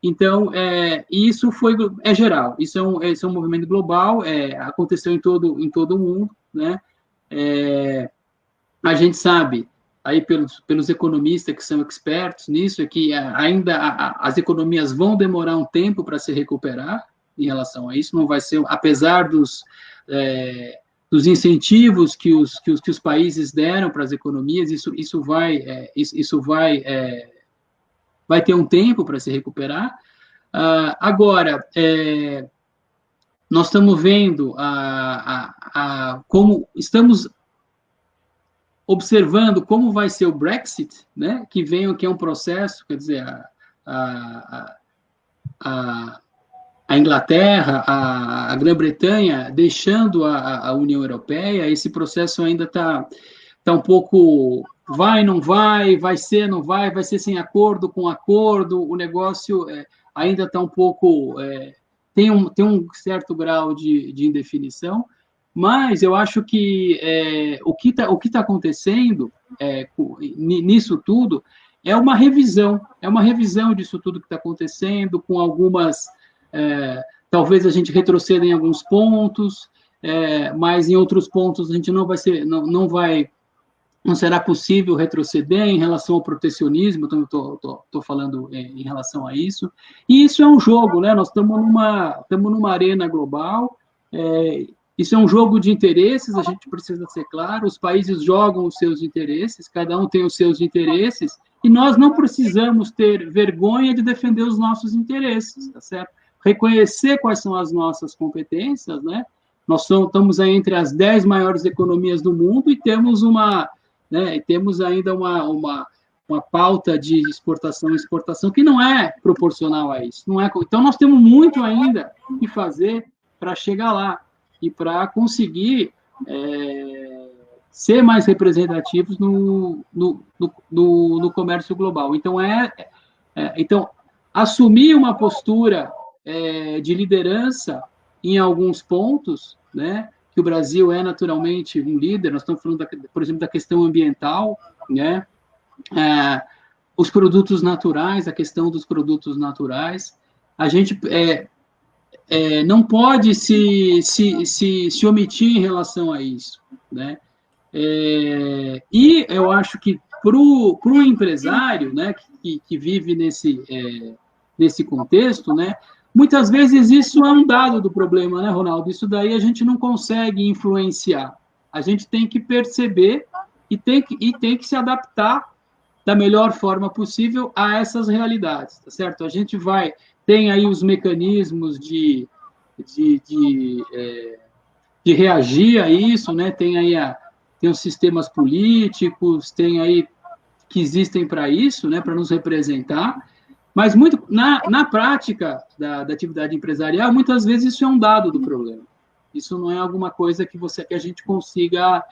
B: Então, isso é geral, isso é um movimento global, aconteceu em todo o mundo, né? A gente sabe, aí pelos economistas que são expertos nisso, é que ainda as economias vão demorar um tempo para se recuperar em relação a isso, não vai ser, apesar dos incentivos que os países deram para as economias, isso vai ter um tempo para se recuperar. Agora, nós estamos vendo como estamos observando como vai ser o Brexit, né? Que é um processo, quer dizer, a Inglaterra, a Grã-Bretanha deixando a União Europeia. Esse processo ainda está um pouco não vai ser, não vai ser sem acordo, com acordo, o negócio ainda está um pouco, tem um certo grau de indefinição, mas eu acho que o que tá acontecendo nisso tudo é uma revisão disso tudo que está acontecendo, com algumas, talvez a gente retroceda em alguns pontos, mas em outros pontos a gente não será possível retroceder em relação ao protecionismo. Então, estou falando em relação a isso. E isso é um jogo, né? Nós estamos numa arena global, isso é um jogo de interesses, a gente precisa ser claro, os países jogam os seus interesses, cada um tem os seus interesses, e nós não precisamos ter vergonha de defender os nossos interesses, tá certo? reconhecer quais são as nossas competências, né? Nós estamos aí entre as 10 maiores economias do mundo e temos temos ainda uma pauta de exportação e exportação que não é proporcional a isso. Não é, então, nós temos muito ainda que fazer para chegar lá e para conseguir ser mais representativos no comércio global. Então, assumir uma postura de liderança em alguns pontos, né, que o Brasil é naturalmente um líder, nós estamos falando, por exemplo, da questão ambiental, né, os produtos naturais, a questão dos produtos naturais, a gente não pode se omitir em relação a isso, né? E eu acho que para o empresário, né, que vive nesse contexto, né, muitas vezes isso é um dado do problema, né, Ronaldo? Isso daí a gente não consegue influenciar. A gente tem que perceber e tem que se adaptar da melhor forma possível a essas realidades, tá certo? A gente tem aí os mecanismos de reagir a isso, né? Tem os sistemas políticos, tem aí que existem para isso, né? Para nos representar, mas muito na prática da atividade empresarial, muitas vezes isso é um dado do problema. Isso não é alguma coisa que a gente consiga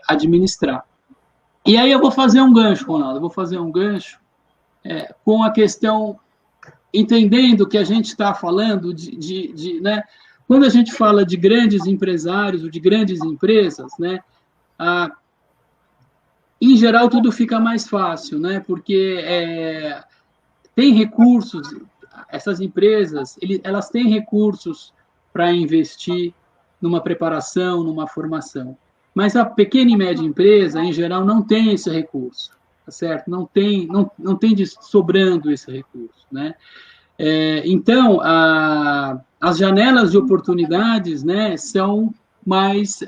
B: administrar. E aí eu vou fazer um gancho, Ronaldo, com a questão, entendendo que a gente está falando né, quando a gente fala de grandes empresários ou de grandes empresas, né, em geral tudo fica mais fácil, né, porque tem recursos, essas empresas, elas têm recursos para investir numa preparação, numa formação. Mas a pequena e média empresa, em geral, não tem esse recurso, tá certo? Não tem sobrando esse recurso, né? Então, as janelas de oportunidades, né, são mais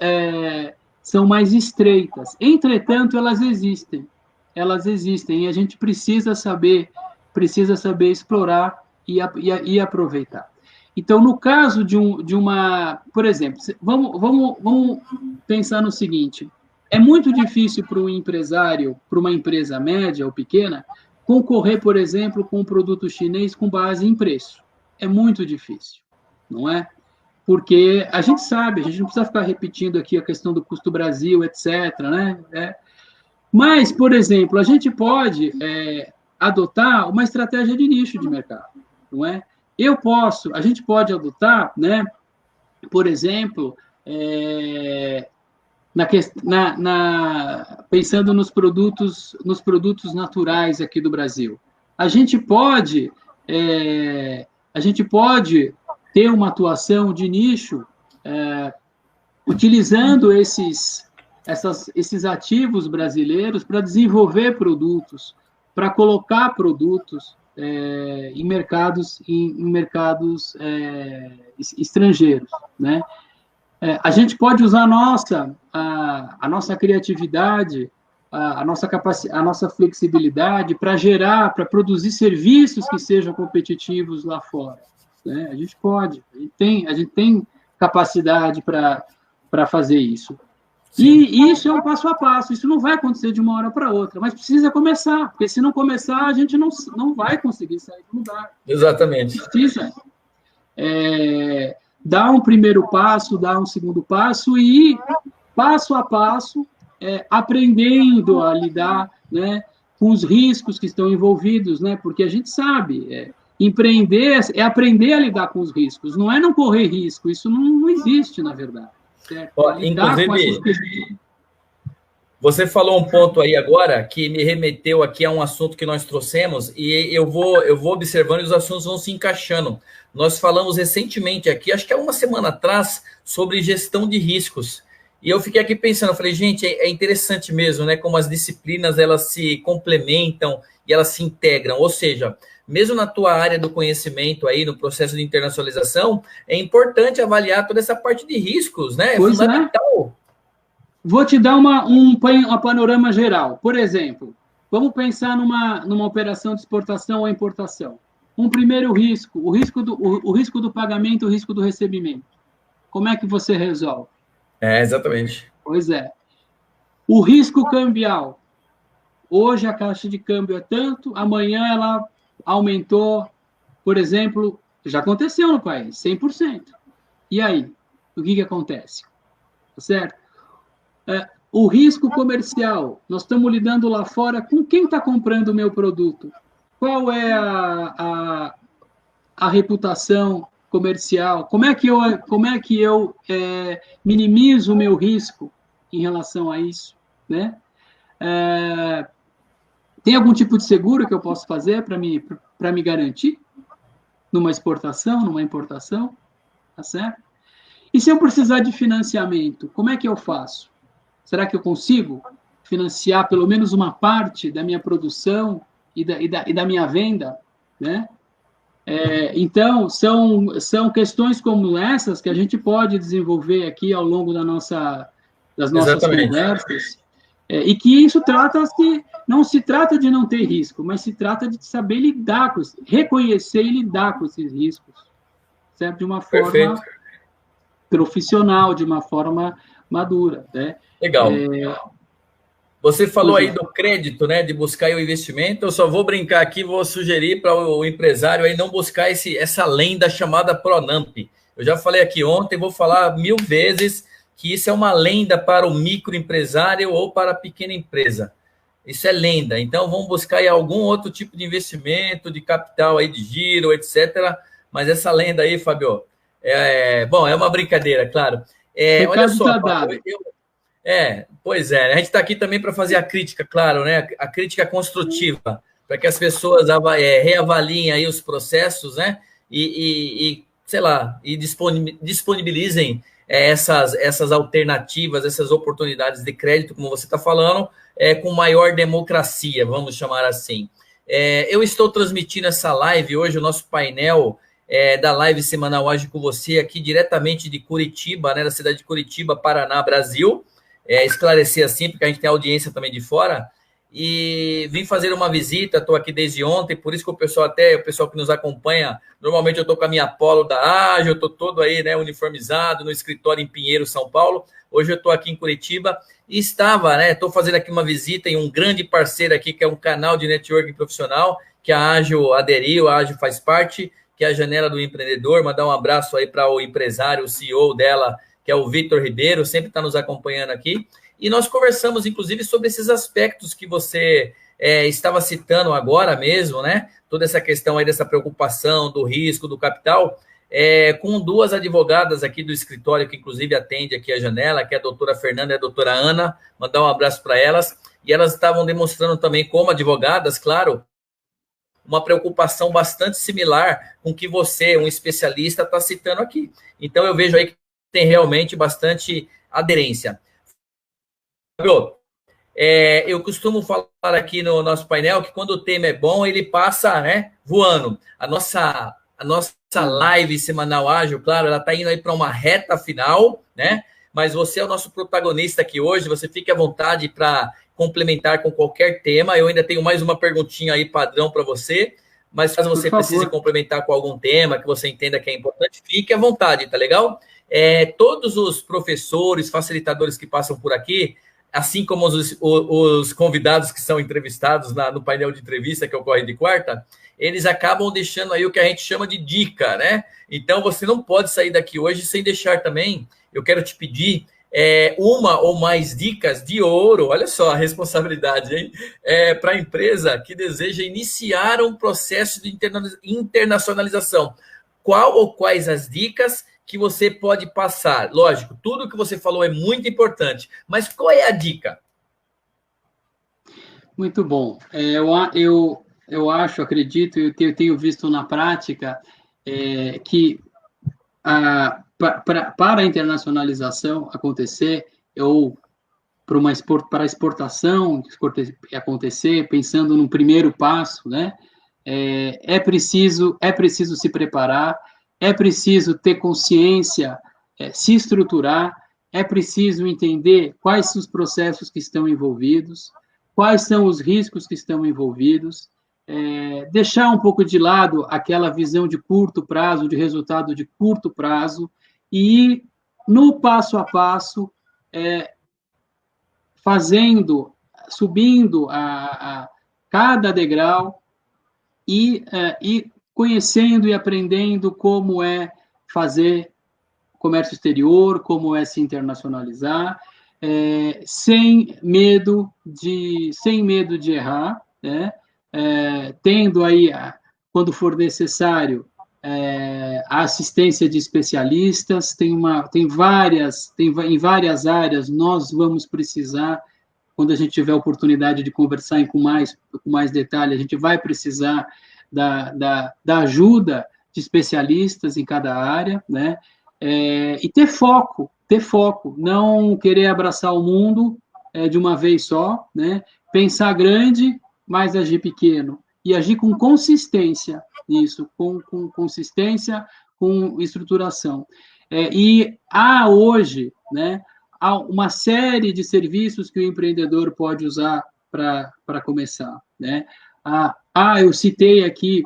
B: estreitas. Entretanto, elas existem, e a gente precisa saber explorar e aproveitar. Então, no caso de uma... Por exemplo, vamos pensar no seguinte: é muito difícil para um empresário, para uma empresa média ou pequena, concorrer, por exemplo, com um produto chinês com base em preço. É muito difícil, não é? Porque a gente sabe, a gente não precisa ficar repetindo aqui a questão do custo Brasil, etc., né? Mas, por exemplo, a gente pode adotar uma estratégia de nicho de mercado, não é? A gente pode adotar, né, por exemplo, pensando nos produtos naturais aqui do Brasil. A gente pode ter uma atuação de nicho utilizando esses ativos brasileiros para desenvolver produtos, para colocar produtos em mercados estrangeiros, né? A gente pode usar a nossa criatividade, a nossa flexibilidade para produzir serviços que sejam competitivos lá fora, né? A gente tem capacidade para fazer isso. Sim. E isso é um passo a passo, isso não vai acontecer de uma hora para outra, mas precisa começar, porque se não começar, a gente não vai conseguir sair do lugar.
A: Exatamente.
B: Precisa dar um primeiro passo, dar um segundo passo e, passo a passo, aprendendo a lidar, né, com os riscos que estão envolvidos, né, porque a gente sabe, empreender é aprender a lidar com os riscos, não é não correr risco, isso não existe, na verdade.
A: Inclusive, você falou um ponto aí agora que me remeteu aqui a um assunto que nós trouxemos e eu vou observando e os assuntos vão se encaixando. Nós falamos recentemente aqui, acho que há uma semana atrás, sobre gestão de riscos. E eu fiquei aqui pensando, eu falei, gente, é interessante mesmo, né? Como as disciplinas elas se complementam e elas se integram. Ou seja, mesmo na tua área do conhecimento aí, no processo de internacionalização, é importante avaliar toda essa parte de riscos, né? É fundamental.
B: Vou te dar um panorama geral. Por exemplo, vamos pensar numa operação de exportação ou importação. Um primeiro risco, o risco do pagamento, o risco do recebimento. Como é que você resolve?
A: Exatamente.
B: Pois é. O risco cambial. Hoje a taxa de câmbio é tanto, amanhã ela aumentou, por exemplo, já aconteceu no país, 100%. E aí? O que acontece? Tá certo? O risco comercial. Nós estamos lidando lá fora com quem está comprando o meu produto. Qual é a reputação comercial? Como é que eu minimizo o meu risco em relação a isso? Né? Tem algum tipo de seguro que eu posso fazer para me garantir? Numa exportação, numa importação? Tá certo? E se eu precisar de financiamento, como é que eu faço? Será que eu consigo financiar pelo menos uma parte da minha produção e da minha venda? Né? Então, são questões como essas que a gente pode desenvolver aqui ao longo das nossas
A: Exatamente.
B: conversas, e que isso não se trata de não ter risco, mas se trata de saber lidar com isso, reconhecer e lidar com esses riscos, certo? De uma forma
A: Perfeito.
B: profissional, de uma forma madura. Né?
A: Legal. Você falou
B: Pois
A: aí
B: é.
A: do crédito, né, de buscar o investimento. Eu só vou brincar aqui, vou sugerir para o empresário aí não buscar essa lenda chamada Pronamp. Eu já falei aqui ontem, vou falar 1000 vezes que isso é uma lenda para o microempresário ou para a pequena empresa. Isso é lenda. Então, vamos buscar aí algum outro tipo de investimento, de capital aí, de giro, etc. Mas essa lenda aí, Fábio, bom, é uma brincadeira, claro. Olha
B: Recado
A: só,
B: está
A: Fábio,
B: dado.
A: pois é, a gente está aqui também para fazer a crítica, claro, né? A crítica construtiva, para que as pessoas reavaliem aí os processos, né? Sei lá, e disponibilizem essas alternativas, essas oportunidades de crédito, como você está falando, com maior democracia, vamos chamar assim. Eu estou transmitindo essa live hoje, o nosso painel da live semanal Age com Você, aqui diretamente de Curitiba, né? Da cidade de Curitiba, Paraná, Brasil. Esclarecer assim, porque a gente tem audiência também de fora, e vim fazer uma visita, estou aqui desde ontem, por isso que o pessoal que nos acompanha, normalmente eu estou com a minha polo da Ágil, eu estou todo aí, né, uniformizado, no escritório em Pinheiro, São Paulo, hoje eu estou aqui em Curitiba, e estou fazendo aqui uma visita em um grande parceiro aqui, que é um canal de networking profissional, que a Ágil aderiu, a Ágil faz parte, que é a Janela do Empreendedor. Mandar um abraço aí para o empresário, o CEO dela, que é o Vitor Ribeiro, sempre está nos acompanhando aqui. E nós conversamos, inclusive, sobre esses aspectos que você estava citando agora mesmo, né? Toda essa questão aí dessa preocupação do risco, do capital, com duas advogadas aqui do escritório, que inclusive atende aqui a Janela, que é a doutora Fernanda e a doutora Ana. Mandar um abraço para elas. E elas estavam demonstrando também, como advogadas, claro, uma preocupação bastante similar com o que você, um especialista, está citando aqui. Então, eu vejo aí que tem realmente bastante aderência. Fábio, eu costumo falar aqui no nosso painel que quando o tema é bom, ele passa, né, voando. A nossa live semanal ágil, claro, ela está indo aí para uma reta final, né? Mas você é o nosso protagonista aqui hoje, você fique à vontade para complementar com qualquer tema. Eu ainda tenho mais uma perguntinha aí padrão para você, mas caso você precise complementar com algum tema que você entenda que é importante, fique à vontade, tá legal? Todos os professores, facilitadores que passam por aqui, assim como os convidados que são entrevistados no painel de entrevista que ocorre de quarta, eles acabam deixando aí o que a gente chama de dica, né? Então, você não pode sair daqui hoje sem deixar também, eu quero te pedir, uma ou mais dicas de ouro, olha só a responsabilidade, hein? Para a empresa que deseja iniciar um processo de internacionalização. Qual ou quais as dicas que você pode passar? Lógico, tudo que você falou é muito importante, mas qual é a dica?
B: Muito bom. Eu acho, acredito, eu tenho visto na prática que para a internacionalização acontecer, ou para a exportação acontecer, pensando no primeiro passo, né? É preciso se preparar, é preciso ter consciência, se estruturar, é preciso entender quais são os processos que estão envolvidos, quais são os riscos que estão envolvidos, deixar um pouco de lado aquela visão de curto prazo, de resultado de curto prazo, e ir no passo a passo, subindo a cada degrau e conhecendo e aprendendo como é fazer comércio exterior, como é se internacionalizar, sem medo de errar, né? Tendo aí, quando for necessário, a assistência de especialistas, em várias áreas nós vamos precisar, quando a gente tiver a oportunidade de conversar com mais detalhe, a gente vai precisar da ajuda de especialistas em cada área, né? E ter foco, não querer abraçar o mundo de uma vez só, né? Pensar grande, mas agir pequeno, e agir com consistência nisso, com consistência, com estruturação. E há hoje, né, há uma série de serviços que o empreendedor pode usar para começar, né? Eu citei aqui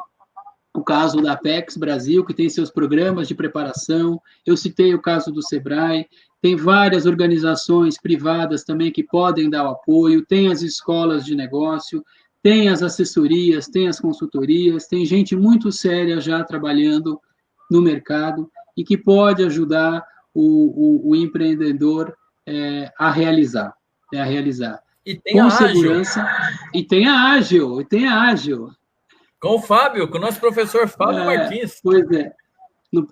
B: o caso da Apex Brasil, que tem seus programas de preparação, eu citei o caso do Sebrae, tem várias organizações privadas também que podem dar o apoio, tem as escolas de negócio, tem as assessorias, tem as consultorias, tem gente muito séria já trabalhando no mercado e que pode ajudar o empreendedor a realizar.
A: E tem
B: com
A: a
B: segurança.
A: Ágil.
B: E tem a Ágil.
A: Com o Fábio, com o nosso professor Fábio Martins.
B: Pois é. Não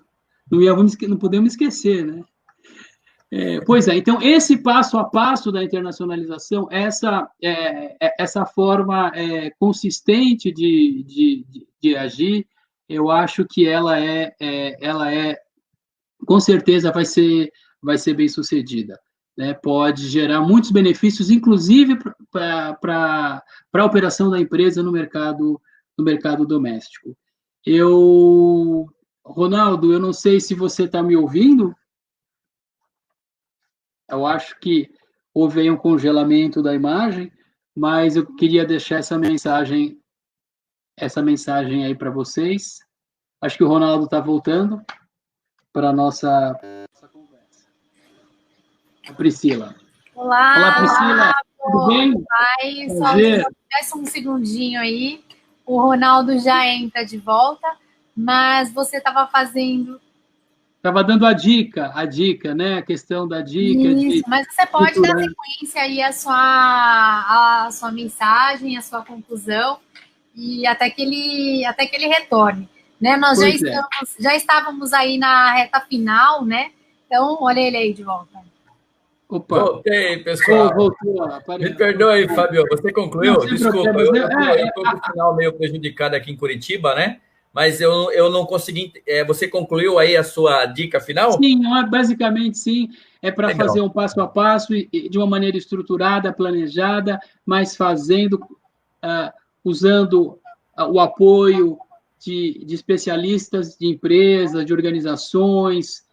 B: podemos esquecer, né? Pois é, então, esse passo a passo da internacionalização, essa forma consistente de agir, eu acho que ela com certeza vai ser bem sucedida, né? Pode gerar muitos benefícios, inclusive para a operação da empresa no mercado doméstico. Ronaldo, eu não sei se você está me ouvindo. Eu acho que houve aí um congelamento da imagem, mas eu queria deixar essa mensagem aí para vocês. Acho que o Ronaldo está voltando para a nossa conversa. A Priscila.
C: Olá,
B: Priscila. Tudo bem?
C: Só um segundinho aí. O Ronaldo já entra de volta, mas você estava fazendo...
B: Estava dando a dica, né? A questão da dica.
C: Isso, mas você pode dar sequência aí a sua mensagem, a sua conclusão, e até que ele retorne. Né? Nós já estávamos aí na reta final, né? Então, olha ele aí de volta.
B: Opa.
A: Voltei, pessoal.
B: Voltou.
A: Me perdoe, Fábio, você concluiu? Desculpa, eu estou com o final meio prejudicado aqui em Curitiba, né? Mas eu não consegui... você concluiu aí a sua dica final?
B: Sim, basicamente sim. É para fazer um passo a passo, de uma maneira estruturada, planejada, mas usando o apoio de especialistas, de empresas, de organizações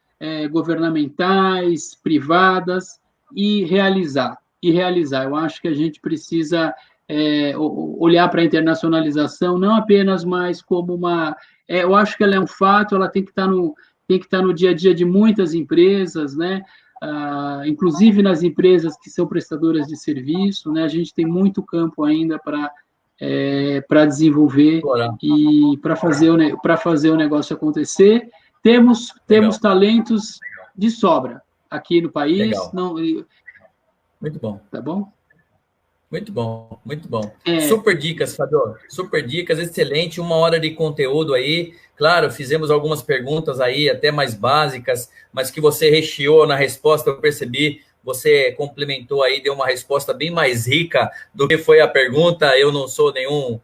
B: governamentais, privadas, e realizar. Eu acho que a gente precisa... olhar para a internacionalização não apenas mais como eu acho que ela é um fato, ela tem que estar no dia a dia de muitas empresas, né? Inclusive nas empresas que são prestadoras de serviço, né? A gente tem muito campo ainda para desenvolver e para fazer o negócio acontecer. Temos talentos de sobra aqui no país.
A: Muito bom.
B: Tá bom?
A: Muito bom, muito bom. Super dicas, Fábio. Super dicas, excelente. 1 hora de conteúdo aí. Claro, fizemos algumas perguntas aí, até mais básicas, mas que você recheou na resposta, eu percebi. Você complementou aí, deu uma resposta bem mais rica do que foi a pergunta. Eu não sou nenhum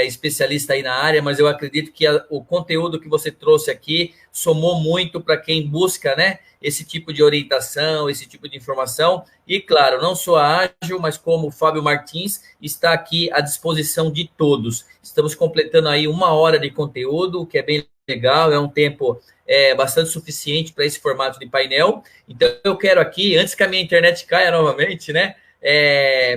A: especialista aí na área, mas eu acredito que o conteúdo que você trouxe aqui somou muito para quem busca, né, esse tipo de orientação, esse tipo de informação. E, claro, não só a Ágil, mas como o Fábio Martins está aqui à disposição de todos. Estamos completando aí 1 hora de conteúdo, que é bem legal, é um tempo bastante suficiente para esse formato de painel. Então, eu quero aqui, antes que a minha internet caia novamente, né,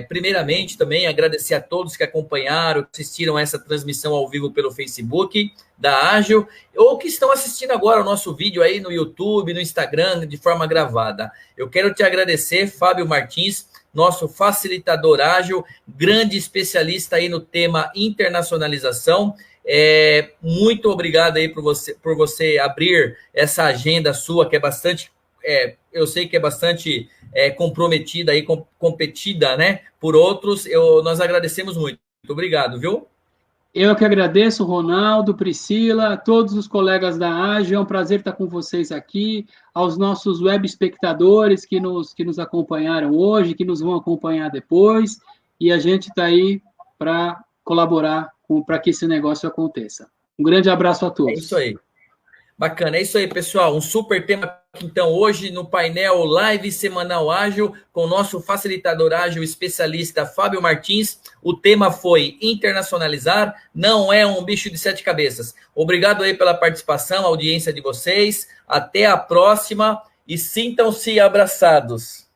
A: primeiramente também agradecer a todos que acompanharam, que assistiram essa transmissão ao vivo pelo Facebook da Ágil, ou que estão assistindo agora o nosso vídeo aí no YouTube, no Instagram, de forma gravada. Eu quero te agradecer, Fábio Martins, nosso facilitador ágil, grande especialista aí no tema internacionalização. Muito obrigado aí por você abrir essa agenda sua, que é bastante, eu sei que é bastante comprometida e competida, né, por outros. Nós agradecemos muito. Muito obrigado, viu?
B: Eu que agradeço, Ronaldo, Priscila, todos os colegas da Ágil, é um prazer estar com vocês aqui, aos nossos web espectadores que nos acompanharam hoje, que nos vão acompanhar depois, e a gente está aí para colaborar para que esse negócio aconteça. Um grande abraço a todos.
A: É isso aí. Bacana, é isso aí, pessoal. Um super tema, então, hoje no painel Live Semanal Ágil, com o nosso facilitador ágil especialista Fábio Martins. O tema foi internacionalizar, não é um bicho de 7 cabeças. Obrigado aí pela participação, audiência de vocês. Até a próxima e sintam-se abraçados.